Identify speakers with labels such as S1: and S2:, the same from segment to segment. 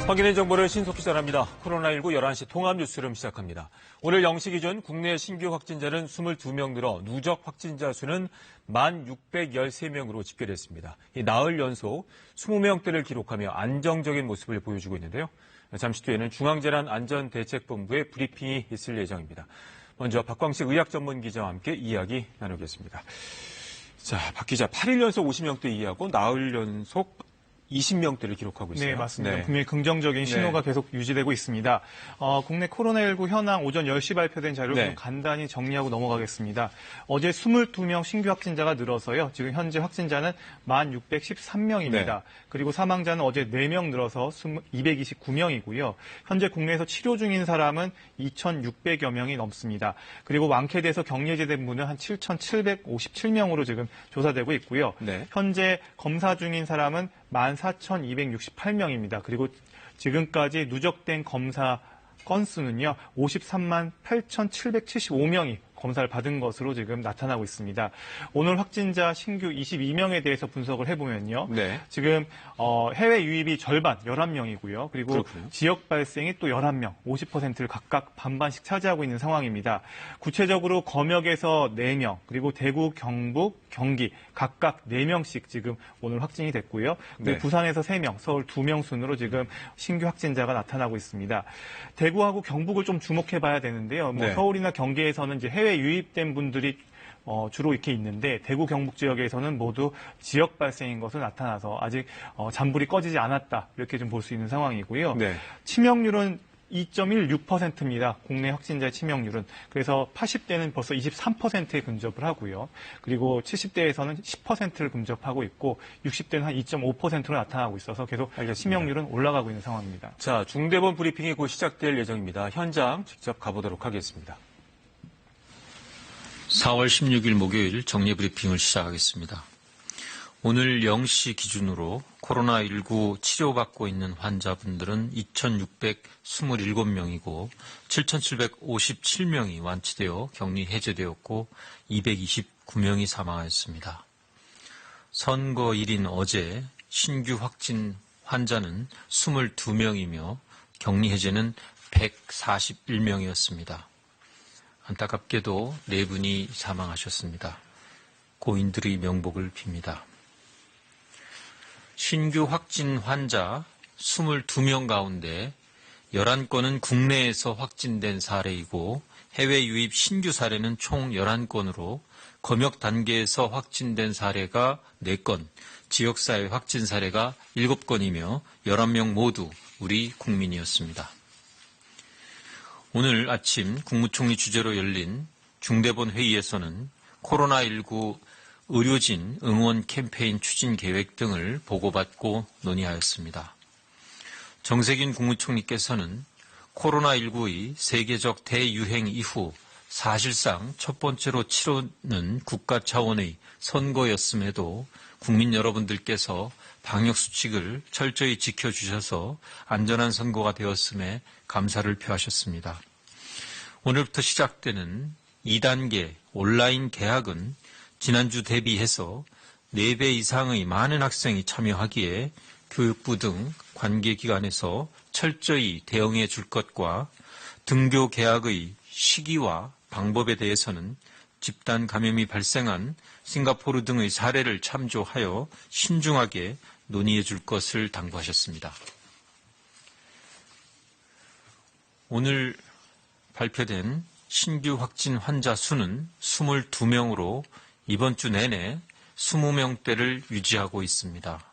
S1: 확인된 정보를 신속히 전합니다. 코로나19 11시 통합 뉴스룸 시작합니다. 오늘 0시 기준 국내 신규 확진자는 22명 늘어 누적 확진자 수는 1,613명으로 집계됐습니다. 나흘 연속 20명대를 기록하며 안정적인 모습을 보여주고 있는데요. 잠시 뒤에는 중앙재난안전대책본부의 브리핑이 있을 예정입니다. 먼저 박광식 의학전문기자와 함께 이야기 나누겠습니다. 자, 박 기자, 8일 연속 50명대 이하고 나흘 연속 20명대를 기록하고 있어요.
S2: 네, 맞습니다.
S1: 네.
S2: 분명히 긍정적인 신호가 계속 유지되고 있습니다. 국내 코로나19 현황 오전 10시 발표된 자료를 좀 간단히 정리하고 넘어가겠습니다. 어제 22명 신규 확진자가 늘어서요. 지금 현재 확진자는 1,613명입니다. 그리고 사망자는 어제 4명 늘어서 229명이고요. 현재 국내에서 치료 중인 사람은 2,600여 명이 넘습니다. 그리고 완쾌돼서 격리해제된 분은 한 7,757명으로 지금 조사되고 있고요. 현재 검사 중인 사람은 14,268명입니다. 그리고 지금까지 누적된 검사 건수는요, 53만 8,775명이 검사를 받은 것으로 지금 나타나고 있습니다. 오늘 확진자 신규 22명에 대해서 분석을 해보면요. 지금 해외 유입이 절반 11명이고요. 그리고 지역 발생이 또 11명, 50%를 각각 반반씩 차지하고 있는 상황입니다. 구체적으로 검역에서 4명, 그리고 대구, 경북, 경기 각각 4명씩 지금 오늘 확진이 됐고요. 그리고 부산에서 3명, 서울 2명 순으로 지금 신규 확진자가 나타나고 있습니다. 대구하고 경북을 좀 주목해 봐야 되는데요. 서울이나 경기에서는 이제 해외 유입된 분들이 주로 이렇게 있는데 대구 경북 지역에서는 모두 지역 발생인 것으로 나타나서 아직 잔불이 꺼지지 않았다 이렇게 좀 볼 수 있는 상황이고요. 치명률은 2.16%입니다. 국내 확진자의 치명률은. 그래서 80대는 벌써 23%에 근접을 하고요. 그리고 70대에서는 10%를 근접하고 있고 60대는 한 2.5%로 나타나고 있어서 계속 치명률은 올라가고 있는 상황입니다.
S1: 자, 중대본 브리핑이 곧 시작될 예정입니다. 현장 직접 가보도록 하겠습니다.
S3: 4월 16일 목요일 정례 브리핑을 시작하겠습니다. 오늘 0시 기준으로 코로나19 치료받고 있는 환자분들은 2,627명이고 7,757명이 완치되어 격리 해제되었고 229명이 사망하였습니다. 선거일인 어제 신규 확진 환자는 22명이며 격리 해제는 141명이었습니다. 안타깝게도 4분이 사망하셨습니다. 고인들의 명복을 빕니다. 신규 확진 환자 22명 가운데 11건은 국내에서 확진된 사례이고 해외 유입 신규 사례는 총 11건으로 검역 단계에서 확진된 사례가 4건, 지역사회 확진 사례가 7건이며 11명 모두 우리 국민이었습니다. 오늘 아침 국무총리 주재로 열린 중대본 회의에서는 코로나19 의료진 응원 캠페인 추진 계획 등을 보고받고 논의하였습니다. 정세균 국무총리께서는 코로나19의 세계적 대유행 이후 사실상 첫 번째로 치르는 국가 차원의 선거였음에도 국민 여러분들께서 방역수칙을 철저히 지켜주셔서 안전한 선거가 되었음에 감사를 표하셨습니다. 오늘부터 시작되는 2단계 온라인 개학은 지난주 대비해서 4배 이상의 많은 학생이 참여하기에 교육부 등 관계기관에서 철저히 대응해 줄 것과 등교 개학의 시기와 방법에 대해서는 집단 감염이 발생한 싱가포르 등의 사례를 참조하여 신중하게 논의해 줄 것을 당부하셨습니다. 오늘 발표된 신규 확진 환자 수는 22명으로 이번 주 내내 20명대를 유지하고 있습니다.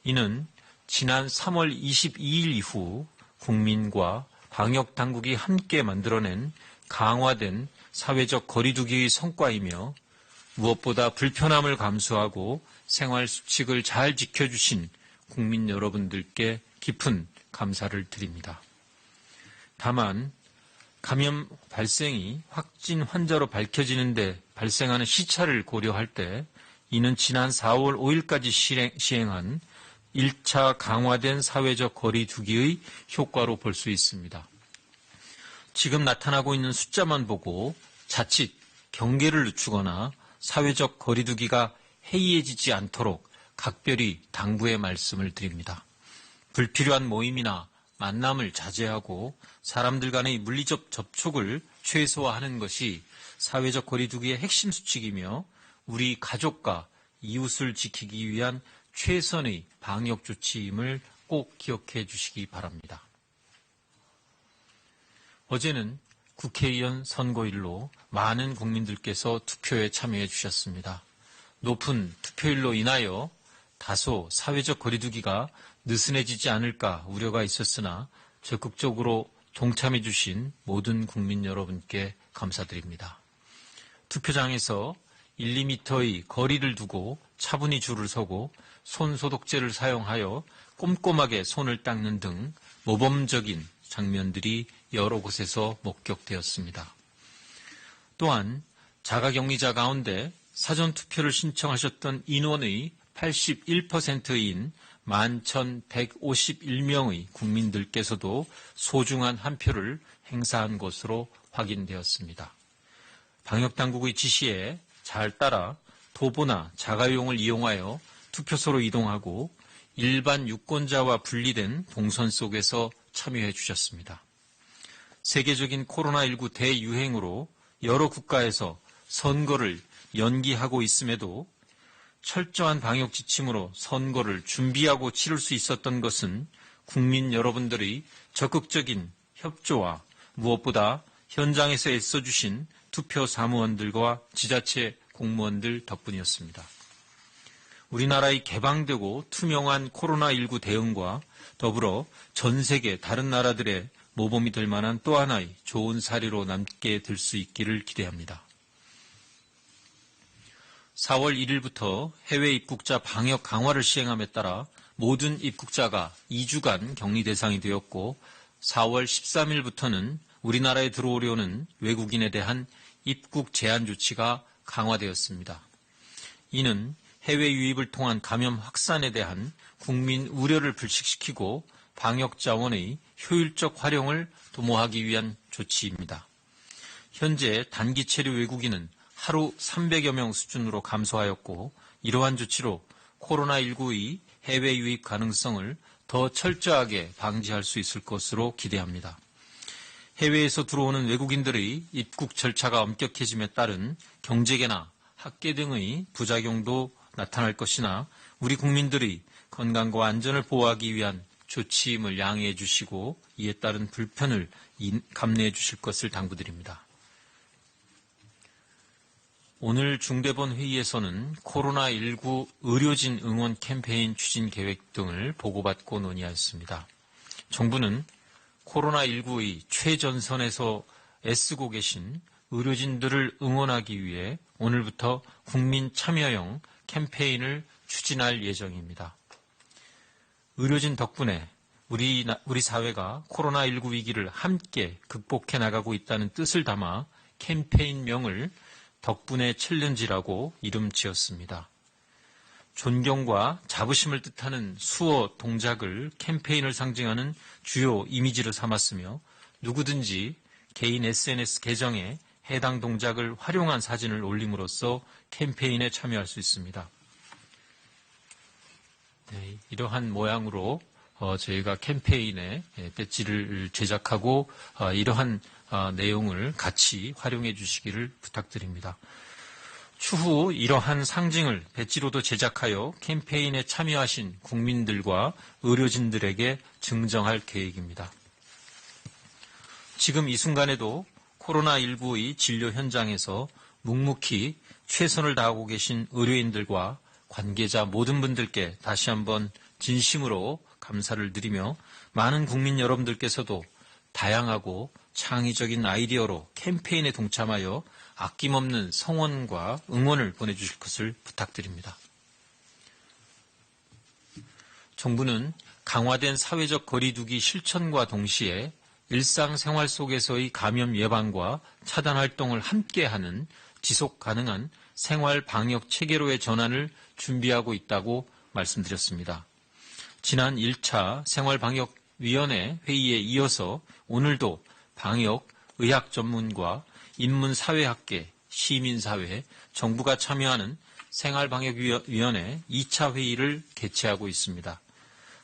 S3: 이는 지난 3월 22일 이후 국민과 방역당국이 함께 만들어낸 강화된 사회적 거리두기의 성과이며 무엇보다 불편함을 감수하고 생활수칙을 잘 지켜주신 국민 여러분들께 깊은 감사를 드립니다. 다만 감염 발생이 확진 환자로 밝혀지는데 발생하는 시차를 고려할 때 이는 지난 4월 5일까지 시행한 1차 강화된 사회적 거리두기의 효과로 볼 수 있습니다. 지금 나타나고 있는 숫자만 보고 자칫 경계를 늦추거나 사회적 거리두기가 해이해지지 않도록 각별히 당부의 말씀을 드립니다. 불필요한 모임이나 만남을 자제하고 사람들 간의 물리적 접촉을 최소화하는 것이 사회적 거리두기의 핵심 수칙이며 우리 가족과 이웃을 지키기 위한 최선의 방역 조치임을 꼭 기억해 주시기 바랍니다. 어제는 국회의원 선거일로 많은 국민들께서 투표에 참여해 주셨습니다. 높은 투표율로 인하여 다소 사회적 거리두기가 느슨해지지 않을까 우려가 있었으나 적극적으로 동참해 주신 모든 국민 여러분께 감사드립니다. 투표장에서 1, 2m의 거리를 두고 차분히 줄을 서고 손 소독제를 사용하여 꼼꼼하게 손을 닦는 등 모범적인 장면들이 여러 곳에서 목격되었습니다. 또한 자가격리자 가운데 사전투표를 신청하셨던 인원의 81%인 11,151명의 국민들께서도 소중한 한 표를 행사한 것으로 확인되었습니다. 방역당국의 지시에 잘 따라 도보나 자가용을 이용하여 투표소로 이동하고 일반 유권자와 분리된 동선 속에서 참여해 주셨습니다. 세계적인 코로나19 대유행으로 여러 국가에서 선거를 연기하고 있음에도 철저한 방역 지침으로 선거를 준비하고 치를 수 있었던 것은 국민 여러분들의 적극적인 협조와 무엇보다 현장에서 애써주신 투표 사무원들과 지자체 공무원들 덕분이었습니다. 우리나라의 개방되고 투명한 코로나19 대응과 더불어 전 세계 다른 나라들의 모범이 될 만한 또 하나의 좋은 사례로 남게 될 수 있기를 기대합니다. 4월 1일부터 해외 입국자 방역 강화를 시행함에 따라 모든 입국자가 2주간 격리 대상이 되었고 4월 13일부터는 우리나라에 들어오려는 외국인에 대한 입국 제한 조치가 강화되었습니다. 이는 해외 유입을 통한 감염 확산에 대한 국민 우려를 불식시키고 방역 자원의 효율적 활용을 도모하기 위한 조치입니다. 현재 단기 체류 외국인은 하루 300여 명 수준으로 감소하였고 이러한 조치로 코로나19의 해외 유입 가능성을 더 철저하게 방지할 수 있을 것으로 기대합니다. 해외에서 들어오는 외국인들의 입국 절차가 엄격해짐에 따른 경제계나 학계 등의 부작용도 나타날 것이나 우리 국민들의 건강과 안전을 보호하기 위한 조치임을 양해해 주시고 이에 따른 불편을 감내해 주실 것을 당부드립니다. 오늘 중대본 회의에서는 코로나19 의료진 응원 캠페인 추진 계획 등을 보고받고 논의하였습니다. 정부는 코로나19의 최전선에서 애쓰고 계신 의료진들을 응원하기 위해 오늘부터 국민 참여형 캠페인을 추진할 예정입니다. 의료진 덕분에 우리 사회가 코로나19 위기를 함께 극복해 나가고 있다는 뜻을 담아 캠페인명을 덕분에 챌린지라고 이름 지었습니다. 존경과 자부심을 뜻하는 수어 동작을 캠페인을 상징하는 주요 이미지로 삼았으며 누구든지 개인 SNS 계정에 해당 동작을 활용한 사진을 올림으로써 캠페인에 참여할 수 있습니다. 네, 이러한 모양으로 저희가 캠페인에 배지를 제작하고 이러한 내용을 같이 활용해 주시기를 부탁드립니다. 추후 이러한 상징을 배지로도 제작하여 캠페인에 참여하신 국민들과 의료진들에게 증정할 계획입니다. 지금 이 순간에도 코로나19의 진료 현장에서 묵묵히 최선을 다하고 계신 의료인들과 관계자 모든 분들께 다시 한번 진심으로 감사를 드리며 많은 국민 여러분들께서도 다양하고 창의적인 아이디어로 캠페인에 동참하여 아낌없는 성원과 응원을 보내주실 것을 부탁드립니다. 정부는 강화된 사회적 거리두기 실천과 동시에 일상생활 속에서의 감염 예방과 차단 활동을 함께하는 지속 가능한 생활 방역 체계로의 전환을 준비하고 있다고 말씀드렸습니다. 지난 1차 생활방역위원회 회의에 이어서 오늘도 방역, 의학 전문가, 인문사회학계, 시민사회, 정부가 참여하는 생활방역위원회 2차 회의를 개최하고 있습니다.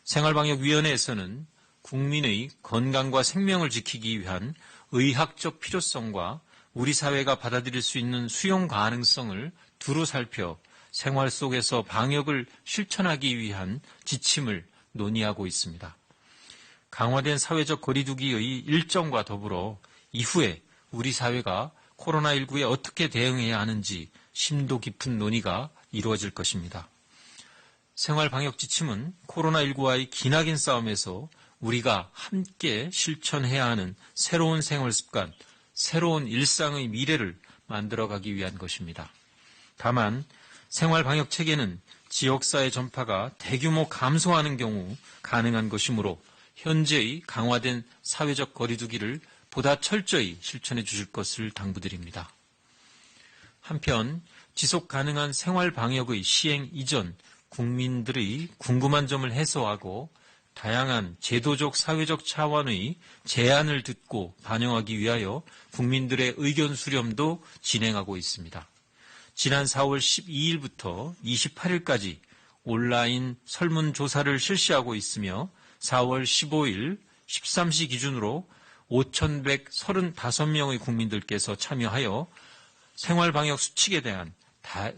S3: 생활방역위원회에서는 국민의 건강과 생명을 지키기 위한 의학적 필요성과 우리 사회가 받아들일 수 있는 수용 가능성을 두루 살펴 생활 속에서 방역을 실천하기 위한 지침을 논의하고 있습니다. 강화된 사회적 거리두기의 일정과 더불어 이후에 우리 사회가 코로나19에 어떻게 대응해야 하는지 심도 깊은 논의가 이루어질 것입니다. 생활방역 지침은 코로나19와의 기나긴 싸움에서 우리가 함께 실천해야 하는 새로운 생활습관, 새로운 일상의 미래를 만들어가기 위한 것입니다. 다만 생활방역 체계는 지역사회 전파가 대규모 감소하는 경우 가능한 것이므로 현재의 강화된 사회적 거리두기를 보다 철저히 실천해 주실 것을 당부드립니다. 한편 지속 가능한 생활방역의 시행 이전 국민들의 궁금한 점을 해소하고 다양한 제도적 사회적 차원의 제안을 듣고 반영하기 위하여 국민들의 의견 수렴도 진행하고 있습니다. 지난 4월 12일부터 28일까지 온라인 설문조사를 실시하고 있으며 4월 15일 13시 기준으로 5,135명의 국민들께서 참여하여 생활방역 수칙에 대한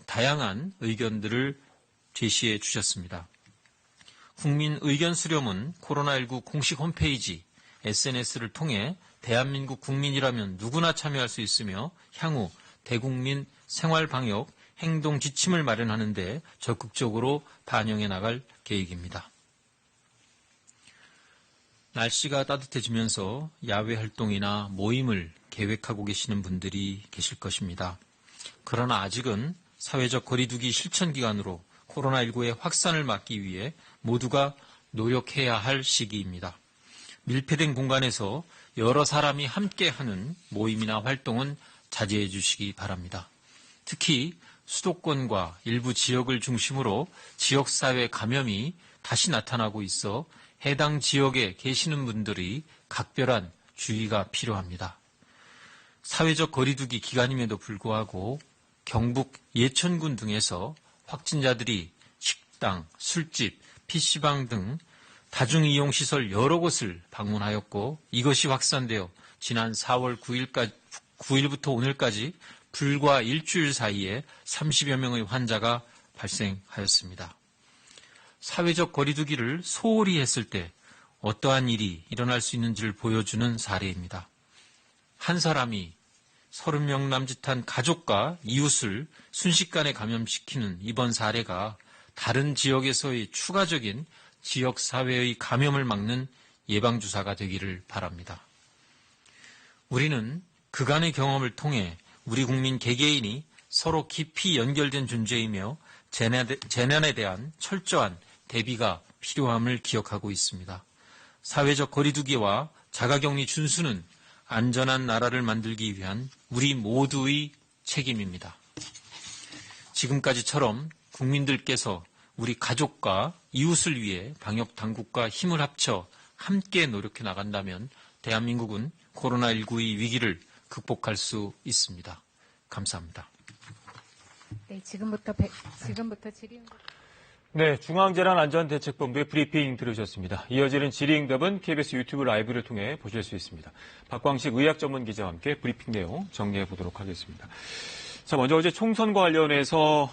S3: 다양한 의견들을 제시해 주셨습니다. 국민 의견 수렴은 코로나19 공식 홈페이지, SNS를 통해 대한민국 국민이라면 누구나 참여할 수 있으며 향후 대국민 생활방역 행동 지침을 마련하는 데 적극적으로 반영해 나갈 계획입니다. 날씨가 따뜻해지면서 야외 활동이나 모임을 계획하고 계시는 분들이 계실 것입니다. 그러나 아직은 사회적 거리두기 실천 기간으로 코로나19의 확산을 막기 위해 모두가 노력해야 할 시기입니다. 밀폐된 공간에서 여러 사람이 함께하는 모임이나 활동은 자제해 주시기 바랍니다. 특히 수도권과 일부 지역을 중심으로 지역사회 감염이 다시 나타나고 있어 해당 지역에 계시는 분들이 각별한 주의가 필요합니다. 사회적 거리두기 기간임에도 불구하고 경북 예천군 등에서 확진자들이 식당, 술집, PC방 등 다중이용시설 여러 곳을 방문하였고 이것이 확산되어 지난 4월 9일부터 오늘까지 불과 일주일 사이에 30여 명의 환자가 발생하였습니다. 사회적 거리두기를 소홀히 했을 때 어떠한 일이 일어날 수 있는지를 보여주는 사례입니다. 한 사람이 30명 남짓한 가족과 이웃을 순식간에 감염시키는 이번 사례가 다른 지역에서의 추가적인 지역사회의 감염을 막는 예방주사가 되기를 바랍니다. 우리는 그간의 경험을 통해 우리 국민 개개인이 서로 깊이 연결된 존재이며 재난에 대한 철저한 대비가 필요함을 기억하고 있습니다. 사회적 거리두기와 자가격리 준수는 안전한 나라를 만들기 위한 우리 모두의 책임입니다. 지금까지처럼 국민들께서 우리 가족과 이웃을 위해 방역 당국과 힘을 합쳐 함께 노력해 나간다면 대한민국은 코로나19의 위기를 극복할 수 있습니다. 감사합니다.
S4: 네, 지금부터 질의응답.
S1: 네, 중앙재난안전대책본부의 브리핑 들으셨습니다. 이어지는 질의응답은 KBS 유튜브 라이브를 통해 보실 수 있습니다. 박광식 의학전문기자와 함께 브리핑 내용 정리해 보도록 하겠습니다. 자, 먼저 어제 총선과 관련해서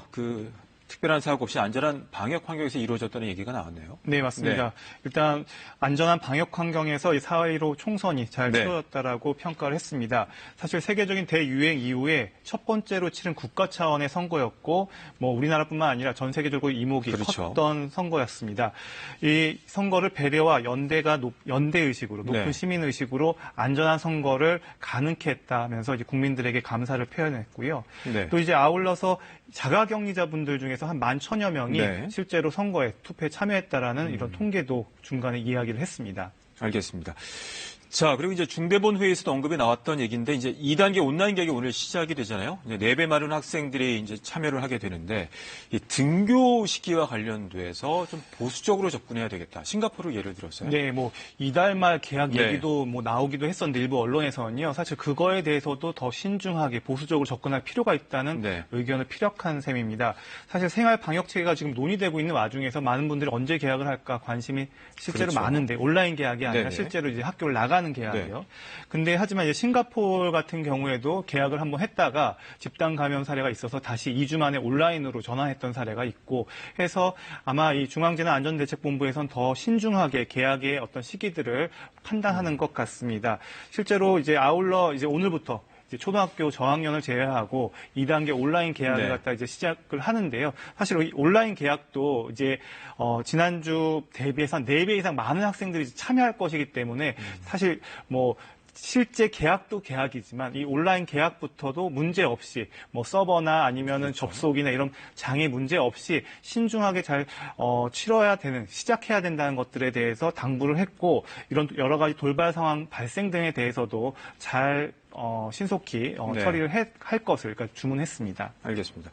S1: 특별한 사고 없이 안전한 방역 환경에서 이루어졌다는 얘기가 나왔네요.
S2: 네, 맞습니다.
S1: 네.
S2: 일단 안전한 방역 환경에서 이 4.15 총선이 잘
S1: 네.
S2: 치러졌다라고 평가를 했습니다. 사실 세계적인 대유행 이후에 첫 번째로 치른 국가 차원의 선거였고, 우리나라뿐만 아니라 전 세계적으로 이목이
S1: 그렇죠.
S2: 컸던 선거였습니다. 이 선거를 배려와 연대 의식으로, 높은
S1: 네.
S2: 시민 의식으로 안전한 선거를 가능케 했다면서 이제 국민들에게 감사를 표현했고요.
S1: 네.
S2: 또 이제 아울러서 자가격리자분들 중에서 한 11,000여 명이
S1: 네.
S2: 실제로 선거에 투표에 참여했다라는 이런 통계도 중간에 이야기를 했습니다.
S1: 알겠습니다. 자, 그리고 이제 중대본 회의에서도 언급이 나왔던 얘기인데 이제 2단계 온라인 개학이 오늘 시작이 되잖아요. 이제 4배 많은 학생들이 이제 참여를 하게 되는데 이 등교 시기와 관련돼서 좀 보수적으로 접근해야 되겠다. 싱가포르를 예를 들었어요.
S2: 네, 뭐 이달 말 개학
S1: 네.
S2: 얘기도 뭐 나오기도 했었는데 일부 언론에서는요. 사실 그거에 대해서도 더 신중하게 보수적으로 접근할 필요가 있다는
S1: 네.
S2: 의견을 피력한 셈입니다. 사실 생활 방역 체계가 지금 논의되고 있는 와중에서 많은 분들이 언제 개학을 할까 관심이 실제로
S1: 그렇죠.
S2: 많은데 온라인 개학이 아니라
S1: 네네.
S2: 실제로 이제 학교를 나가는 개학이요. 근데 하지만 이제 싱가포르 같은 경우에도 개학을 한번 했다가 집단 감염 사례가 있어서 다시 2주 만에 온라인으로 전환했던 사례가 있고 해서 아마 이 중앙재난안전대책본부에선 더 신중하게 개학의 어떤 시기들을 판단하는 것 같습니다. 실제로 이제 아울러 이제 오늘부터 이제 초등학교 저학년을 제외하고 2단계 온라인 개학을
S1: 네.
S2: 갖다 이제 시작을 하는데요. 사실 이 온라인 개학도 이제 지난주 대비해서 한 4배 이상 많은 학생들이 참여할 것이기 때문에 사실 뭐 실제 개학도 개학이지만 이 온라인 개학부터도 문제 없이 뭐 서버나 아니면은 접속이나 이런 장애 문제 없이 신중하게 잘 치러야 되는 시작해야 된다는 것들에 대해서 당부를 했고 이런 여러 가지 돌발 상황 발생 등에 대해서도 잘 신속히
S1: 네.
S2: 처리를 할 것을 그러니까 주문했습니다.
S1: 알겠습니다.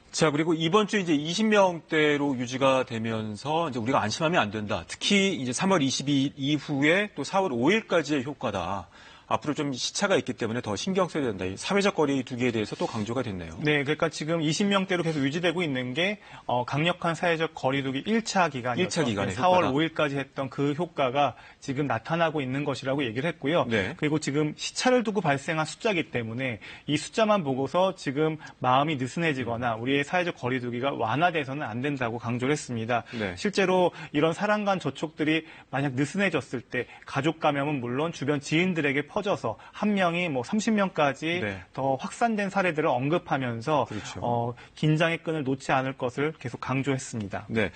S1: 자, 그리고 이번 주 이제 20명대로 유지가 되면서 이제 우리가 안심하면 안 된다. 특히 이제 3월 22일 이후에 또 4월 5일까지의 효과다. 앞으로 좀 시차가 있기 때문에 더 신경 써야 된다. 이 사회적 거리 두기에 대해서 또 강조가 됐네요.
S2: 네, 그러니까 지금 20명대로 계속 유지되고 있는 게 강력한 사회적 거리두기 1차 기간이었죠.
S1: 1차 기간의
S2: 4월
S1: 효과다.
S2: 5일까지 했던 그 효과가 지금 나타나고 있는 것이라고 얘기를 했고요.
S1: 네.
S2: 그리고 지금 시차를 두고 발생한 숫자이기 때문에 이 숫자만 보고서 지금 마음이 느슨해지거나 우리의 사회적 거리두기가 완화돼서는 안 된다고 강조를 했습니다.
S1: 네.
S2: 실제로 이런 사람 간 접촉들이 만약 느슨해졌을 때 가족 감염은 물론 주변 지인들에게 퍼져서 한 명이 뭐 30명까지
S1: 네.
S2: 더 확산된 사례들을 언급하면서
S1: 그렇죠.
S2: 긴장의 끈을 놓지 않을 것을 계속 강조했습니다.
S1: 네.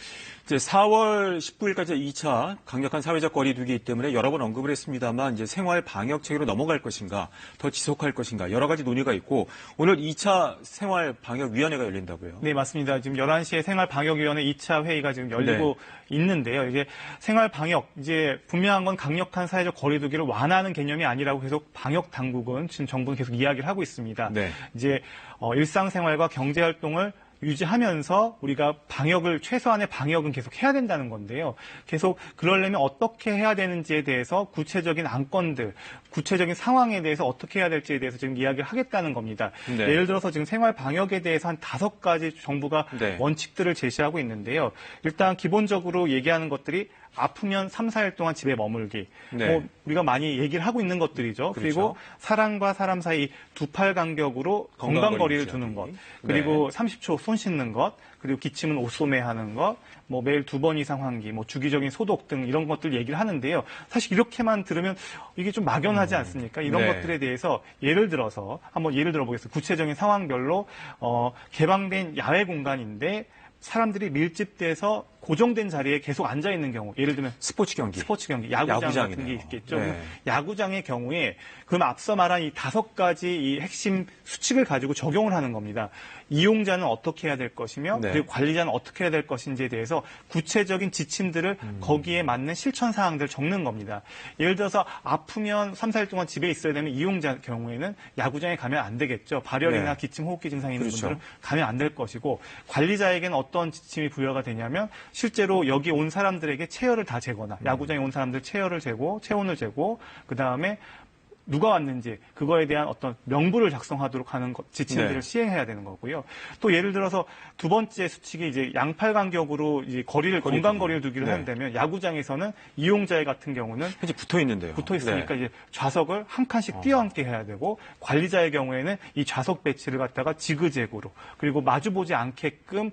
S1: 이제 4월 19일까지 2차 강력한 사회적 거리두기 때문에 여러 번 언급을 했습니다만 이제 생활 방역 체계로 넘어갈 것인가, 더 지속할 것인가 여러 가지 논의가 있고 오늘 2차 생활 방역 위원회가 열린다고요.
S2: 네, 맞습니다. 지금 11시에 생활방역위원회 2차 회의가 지금 열리고 있는데요. 이게 생활방역, 이제 분명한 건 강력한 사회적 거리두기를 완화하는 개념이 아니라고 계속 방역 당국은 지금 정부는 계속 이야기를 하고 있습니다.
S1: 네.
S2: 이제 일상생활과 경제활동을 유지하면서 우리가 최소한의 방역은 계속 해야 된다는 건데요. 계속 그러려면 어떻게 해야 되는지에 대해서 구체적인 안건들, 구체적인 상황에 대해서 어떻게 해야 될지에 대해서 지금 이야기를 하겠다는 겁니다.
S1: 네.
S2: 예를 들어서 지금 생활 방역에 대해서 한 5가지 정부가
S1: 네.
S2: 원칙들을 제시하고 있는데요. 일단 기본적으로 얘기하는 것들이 아프면 3, 4일 동안 집에 머물기.
S1: 네.
S2: 뭐 우리가 많이 얘기를 하고 있는 것들이죠.
S1: 그렇죠.
S2: 그리고 사람과 사람 사이 2팔 간격으로 건강거리를 두는 것. 그리고 30초 손 씻는 것. 그리고 기침은 옷소매하는 것. 뭐 매일 2번 이상 환기, 뭐 주기적인 소독 등 이런 것들 얘기를 하는데요. 사실 이렇게만 들으면 이게 좀 막연하지 않습니까? 이런
S1: 네.
S2: 것들에 대해서 예를 들어보겠습니다. 구체적인 상황별로 개방된 야외 공간인데 사람들이 밀집돼서 고정된 자리에 계속 앉아 있는 경우, 예를 들면
S1: 스포츠 경기.
S2: 야구장 같은
S1: 야구장이네요.
S2: 게 있겠죠.
S1: 네.
S2: 야구장의 경우에 그럼 앞서 말한 이 5가지 이 핵심 수칙을 가지고 적용을 하는 겁니다. 이용자는 어떻게 해야 될 것이며
S1: 네.
S2: 그리고 관리자는 어떻게 해야 될 것인지에 대해서 구체적인 지침들을 거기에 맞는 실천 사항들을 적는 겁니다. 예를 들어서 아프면 3, 4일 동안 집에 있어야 되는 이용자 경우에는 야구장에 가면 안 되겠죠. 발열이나
S1: 네.
S2: 기침, 호흡기 증상이 있는
S1: 그렇죠.
S2: 분들은 가면 안 될 것이고 관리자에게는 어떤 지침이 부여가 되냐면 실제로 여기 온 사람들에게 체열을 다 재거나 야구장에 온 사람들 체온을 재고 그다음에 누가 왔는지 그거에 대한 어떤 명부를 작성하도록 하는 지침들을
S1: 네.
S2: 시행해야 되는 거고요. 또 예를 들어서 2번째 수칙이 이제 양팔 간격으로 이제 건강 거리를 두기를
S1: 네.
S2: 한다면 야구장에서는 이용자 같은 경우는
S1: 현재 붙어 있는데요.
S2: 붙어 있으니까
S1: 네.
S2: 이제 좌석을 한 칸씩 뛰어앉게 해야 되고 관리자의 경우에는 이 좌석 배치를 갖다가 지그재그로 그리고 마주보지 않게끔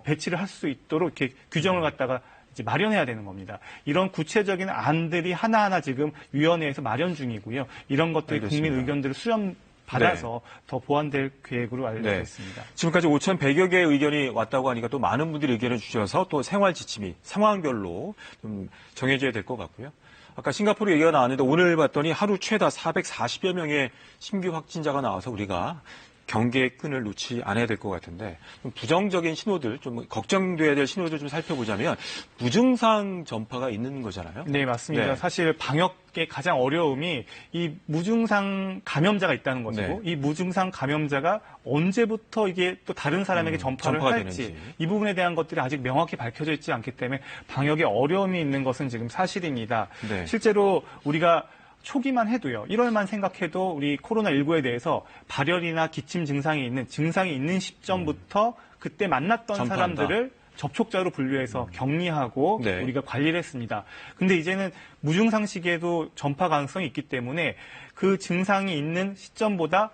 S2: 배치를 할 수 있도록 이렇게 규정을 갖다가 이제 마련해야 되는 겁니다. 이런 구체적인 안들이 하나하나 지금 위원회에서 마련 중이고요. 이런 것들이
S1: 알겠습니다.
S2: 국민 의견들을 수렴받아서 더 보완될 계획으로 알려져
S1: 네.
S2: 있습니다.
S1: 지금까지 5,100여 개의 의견이 왔다고 하니까 또 많은 분들이 의견을 주셔서 또 생활 지침이 상황별로 좀 정해져야 될 것 같고요. 아까 싱가포르 얘기가 나왔는데 오늘 봤더니 하루 최다 440여 명의 신규 확진자가 나와서 우리가 경계의 끈을 놓지 않아야 될 것 같은데 좀 부정적인 신호들, 좀 걱정돼야 될 신호들 좀 살펴보자면 무증상 전파가 있는 거잖아요.
S2: 네, 맞습니다.
S1: 네.
S2: 사실 방역의 가장 어려움이 이 무증상 감염자가 있다는 것이고
S1: 네.
S2: 이 무증상 감염자가 언제부터 이게 또 다른 사람에게 전파를
S1: 전파가
S2: 할지
S1: 되는지.
S2: 이 부분에 대한 것들이 아직 명확히 밝혀져 있지 않기 때문에 방역에 어려움이 있는 것은 지금 사실입니다.
S1: 네.
S2: 실제로 우리가 초기만 해도요. 1월만 생각해도 우리 코로나19에 대해서 발열이나 기침 증상이 있는 시점부터 그때 만났던
S1: 전파한다.
S2: 사람들을 접촉자로 분류해서 격리하고
S1: 네.
S2: 우리가 관리를 했습니다. 근데 이제는 무증상 시기에도 전파 가능성이 있기 때문에 그 증상이 있는 시점보다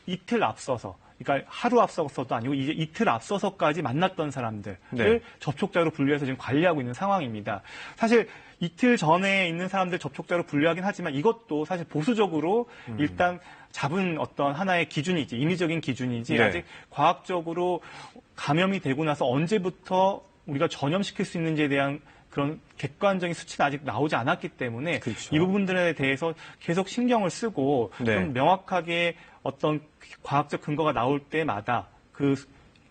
S2: 이틀 앞서서 그러니까 하루 앞서서도 아니고 이제 이틀 앞서서까지 만났던 사람들을
S1: 네.
S2: 접촉자로 분류해서 지금 관리하고 있는 상황입니다. 사실 이틀 전에 있는 사람들 접촉자로 분류하긴 하지만 이것도 사실 보수적으로 일단 잡은 어떤 하나의 기준이지, 인위적인 기준이지
S1: 네.
S2: 아직 과학적으로 감염이 되고 나서 언제부터 우리가 전염시킬 수 있는지에 대한 그런 객관적인 수치는 아직 나오지 않았기 때문에
S1: 그렇죠.
S2: 이 부분들에 대해서 계속 신경을 쓰고
S1: 네.
S2: 좀 명확하게 어떤 과학적 근거가 나올 때마다 그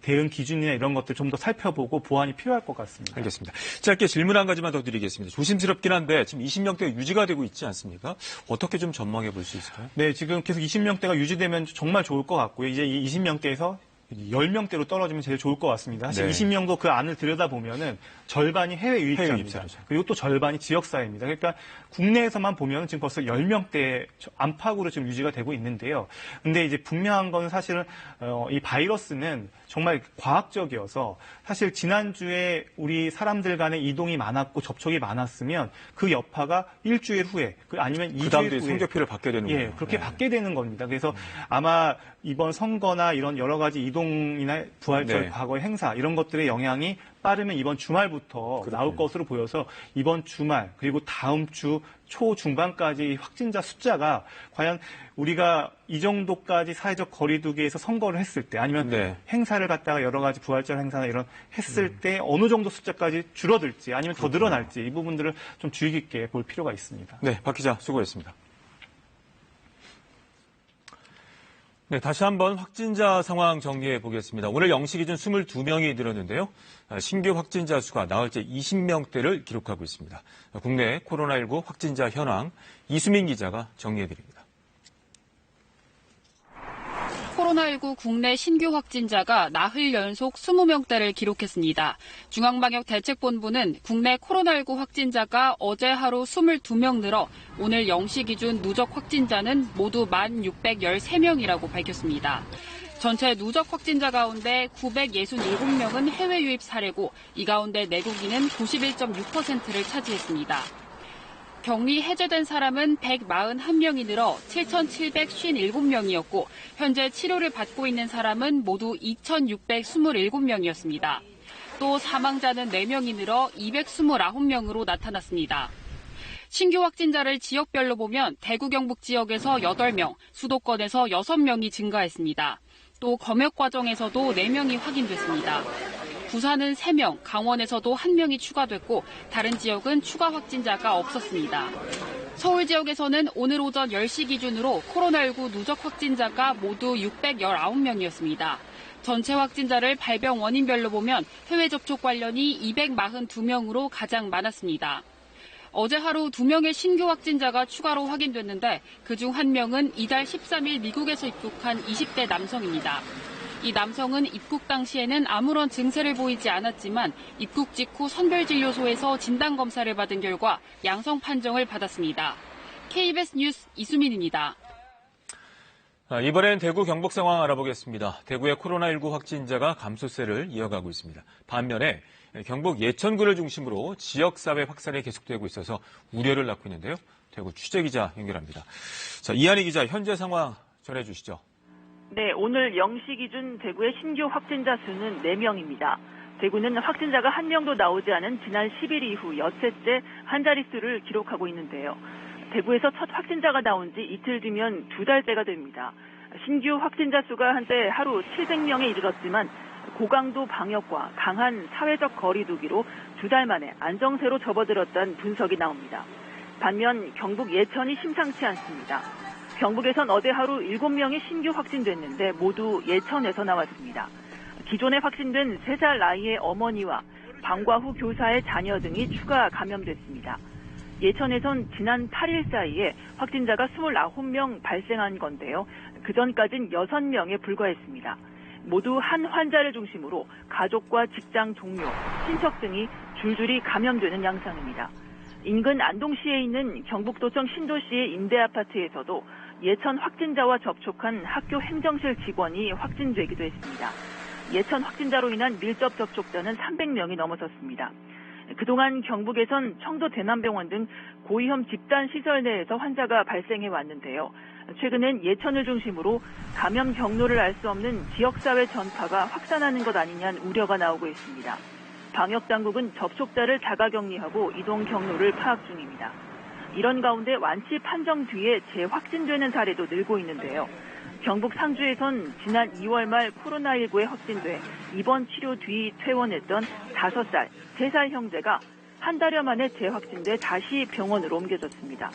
S2: 대응 기준이나 이런 것들 좀 더 살펴보고 보완이 필요할 것 같습니다.
S1: 알겠습니다. 짧게 질문 한 가지만 더 드리겠습니다. 조심스럽긴 한데 지금 20명대가 유지가 되고 있지 않습니까? 어떻게 좀 전망해 볼 수 있을까요?
S2: 네, 지금 계속 20명대가 유지되면 정말 좋을 것 같고요. 이제 이 20명대에서 10명대로 떨어지면 제일 좋을 것 같습니다. 사실
S1: 네.
S2: 20명도 그 안을 들여다보면은 절반이 해외 유입자입니다.
S1: 유입자죠.
S2: 그리고 또 절반이 지역사회입니다. 그러니까 국내에서만 보면 지금 벌써 10명대 안팎으로 지금 유지가 되고 있는데요. 근데 이제 분명한 건 사실은 이 바이러스는 정말 과학적이어서 사실 지난주에 우리 사람들 간의 이동이 많았고 접촉이 많았으면 그 여파가 일주일 후에 아니면 2주일
S1: 그다음에
S2: 후에
S1: 성적표를 받게 되는 거예요.
S2: 예, 그렇게
S1: 네.
S2: 받게 되는 겁니다. 그래서 아마 이번 선거나 이런 여러 가지 이동이나 부활절
S1: 네.
S2: 과거의 행사 이런 것들의 영향이 빠르면 이번 주말부터 나올 것으로 보여서 이번 주말 그리고 다음 주 초중반까지 확진자 숫자가 과연 우리가 이 정도까지 사회적 거리두기에서 선거를 했을 때 아니면
S1: 네.
S2: 행사를 갖다가 여러 가지 부활절 행사나 이런 했을 때 어느 정도 숫자까지 줄어들지 아니면 더 늘어날지 이 부분들을 좀 주의 깊게 볼 필요가 있습니다.
S1: 네, 박 기자 수고했습니다. 네, 다시 한번 확진자 상황 정리해 보겠습니다. 오늘 0시 기준 22명이 늘었는데요. 신규 확진자 수가 나흘째 20명대를 기록하고 있습니다. 국내 코로나19 확진자 현황 이수민 기자가 정리해 드립니다.
S5: 코로나19 국내 신규 확진자가 나흘 연속 20명대를 기록했습니다. 중앙방역대책본부는 국내 코로나19 확진자가 어제 하루 22명 늘어 오늘 0시 기준 누적 확진자는 모두 1,613명이라고 밝혔습니다. 전체 누적 확진자 가운데 967명은 해외 유입 사례고 이 가운데 내국인은 91.6%를 차지했습니다. 격리 해제된 사람은 141명이 늘어 7,757명이었고 현재 치료를 받고 있는 사람은 모두 2,627명이었습니다. 또 사망자는 4명이 늘어 229명으로 나타났습니다. 신규 확진자를 지역별로 보면 대구 경북 지역에서 8명, 수도권에서 6명이 증가했습니다. 또 검역 과정에서도 4명이 확인됐습니다. 부산은 3명, 강원에서도 1명이 추가됐고 다른 지역은 추가 확진자가 없었습니다. 서울 지역에서는 오늘 오전 10시 기준으로 코로나19 누적 확진자가 모두 619명이었습니다. 전체 확진자를 발병 원인별로 보면 해외 접촉 관련이 242명으로 가장 많았습니다. 어제 하루 2명의 신규 확진자가 추가로 확인됐는데 그중 1명은 이달 13일 미국에서 입국한 20대 남성입니다. 이 남성은 입국 당시에는 아무런 증세를 보이지 않았지만 입국 직후 선별진료소에서 진단검사를 받은 결과 양성 판정을 받았습니다. KBS 뉴스 이수민입니다.
S1: 이번엔 대구 경북 상황 알아보겠습니다. 대구의 코로나19 확진자가 감소세를 이어가고 있습니다. 반면에 경북 예천구를 중심으로 지역사회 확산이 계속되고 있어서 우려를 낳고 있는데요. 대구 취재기자 연결합니다. 자, 이한희 기자 현재 상황 전해주시죠.
S6: 네, 오늘 0시 기준 대구의 신규 확진자 수는 4명입니다. 대구는 확진자가 1명도 나오지 않은 지난 10일 이후 여섯째 한 자릿수를 기록하고 있는데요. 대구에서 첫 확진자가 나온 지 이틀 뒤면 2달째가 됩니다. 신규 확진자 수가 한때 하루 700명에 이르렀지만 고강도 방역과 강한 사회적 거리두기로 2달 만에 안정세로 접어들었다는 분석이 나옵니다. 반면 경북 예천이 심상치 않습니다. 경북에선 어제 하루 7명이 신규 확진됐는데 모두 예천에서 나왔습니다. 기존에 확진된 3살 나이의 어머니와 방과 후 교사의 자녀 등이 추가 감염됐습니다. 예천에선 지난 8일 사이에 확진자가 29명 발생한 건데요. 그전까진 6명에 불과했습니다. 모두 한 환자를 중심으로 가족과 직장 동료, 친척 등이 줄줄이 감염되는 양상입니다. 인근 안동시에 있는 경북도청 신도시의 임대아파트에서도 예천 확진자와 접촉한 학교 행정실 직원이 확진되기도 했습니다. 예천 확진자로 인한 밀접 접촉자는 300명이 넘어섰습니다. 그동안 경북에선 청도 대남병원 등 고위험 집단 시설 내에서 환자가 발생해 왔는데요. 최근엔 예천을 중심으로 감염 경로를 알 수 없는 지역사회 전파가 확산하는 것 아니냐는 우려가 나오고 있습니다. 방역당국은 접촉자를 자가격리하고 이동 경로를 파악 중입니다. 이런 가운데 완치 판정 뒤에 재확진되는 사례도 늘고 있는데요. 경북 상주에선 지난 2월 말 코로나19에 확진돼 입원 치료 뒤 퇴원했던 5살, 3살 형제가 한 달여 만에 재확진돼 다시 병원으로 옮겨졌습니다.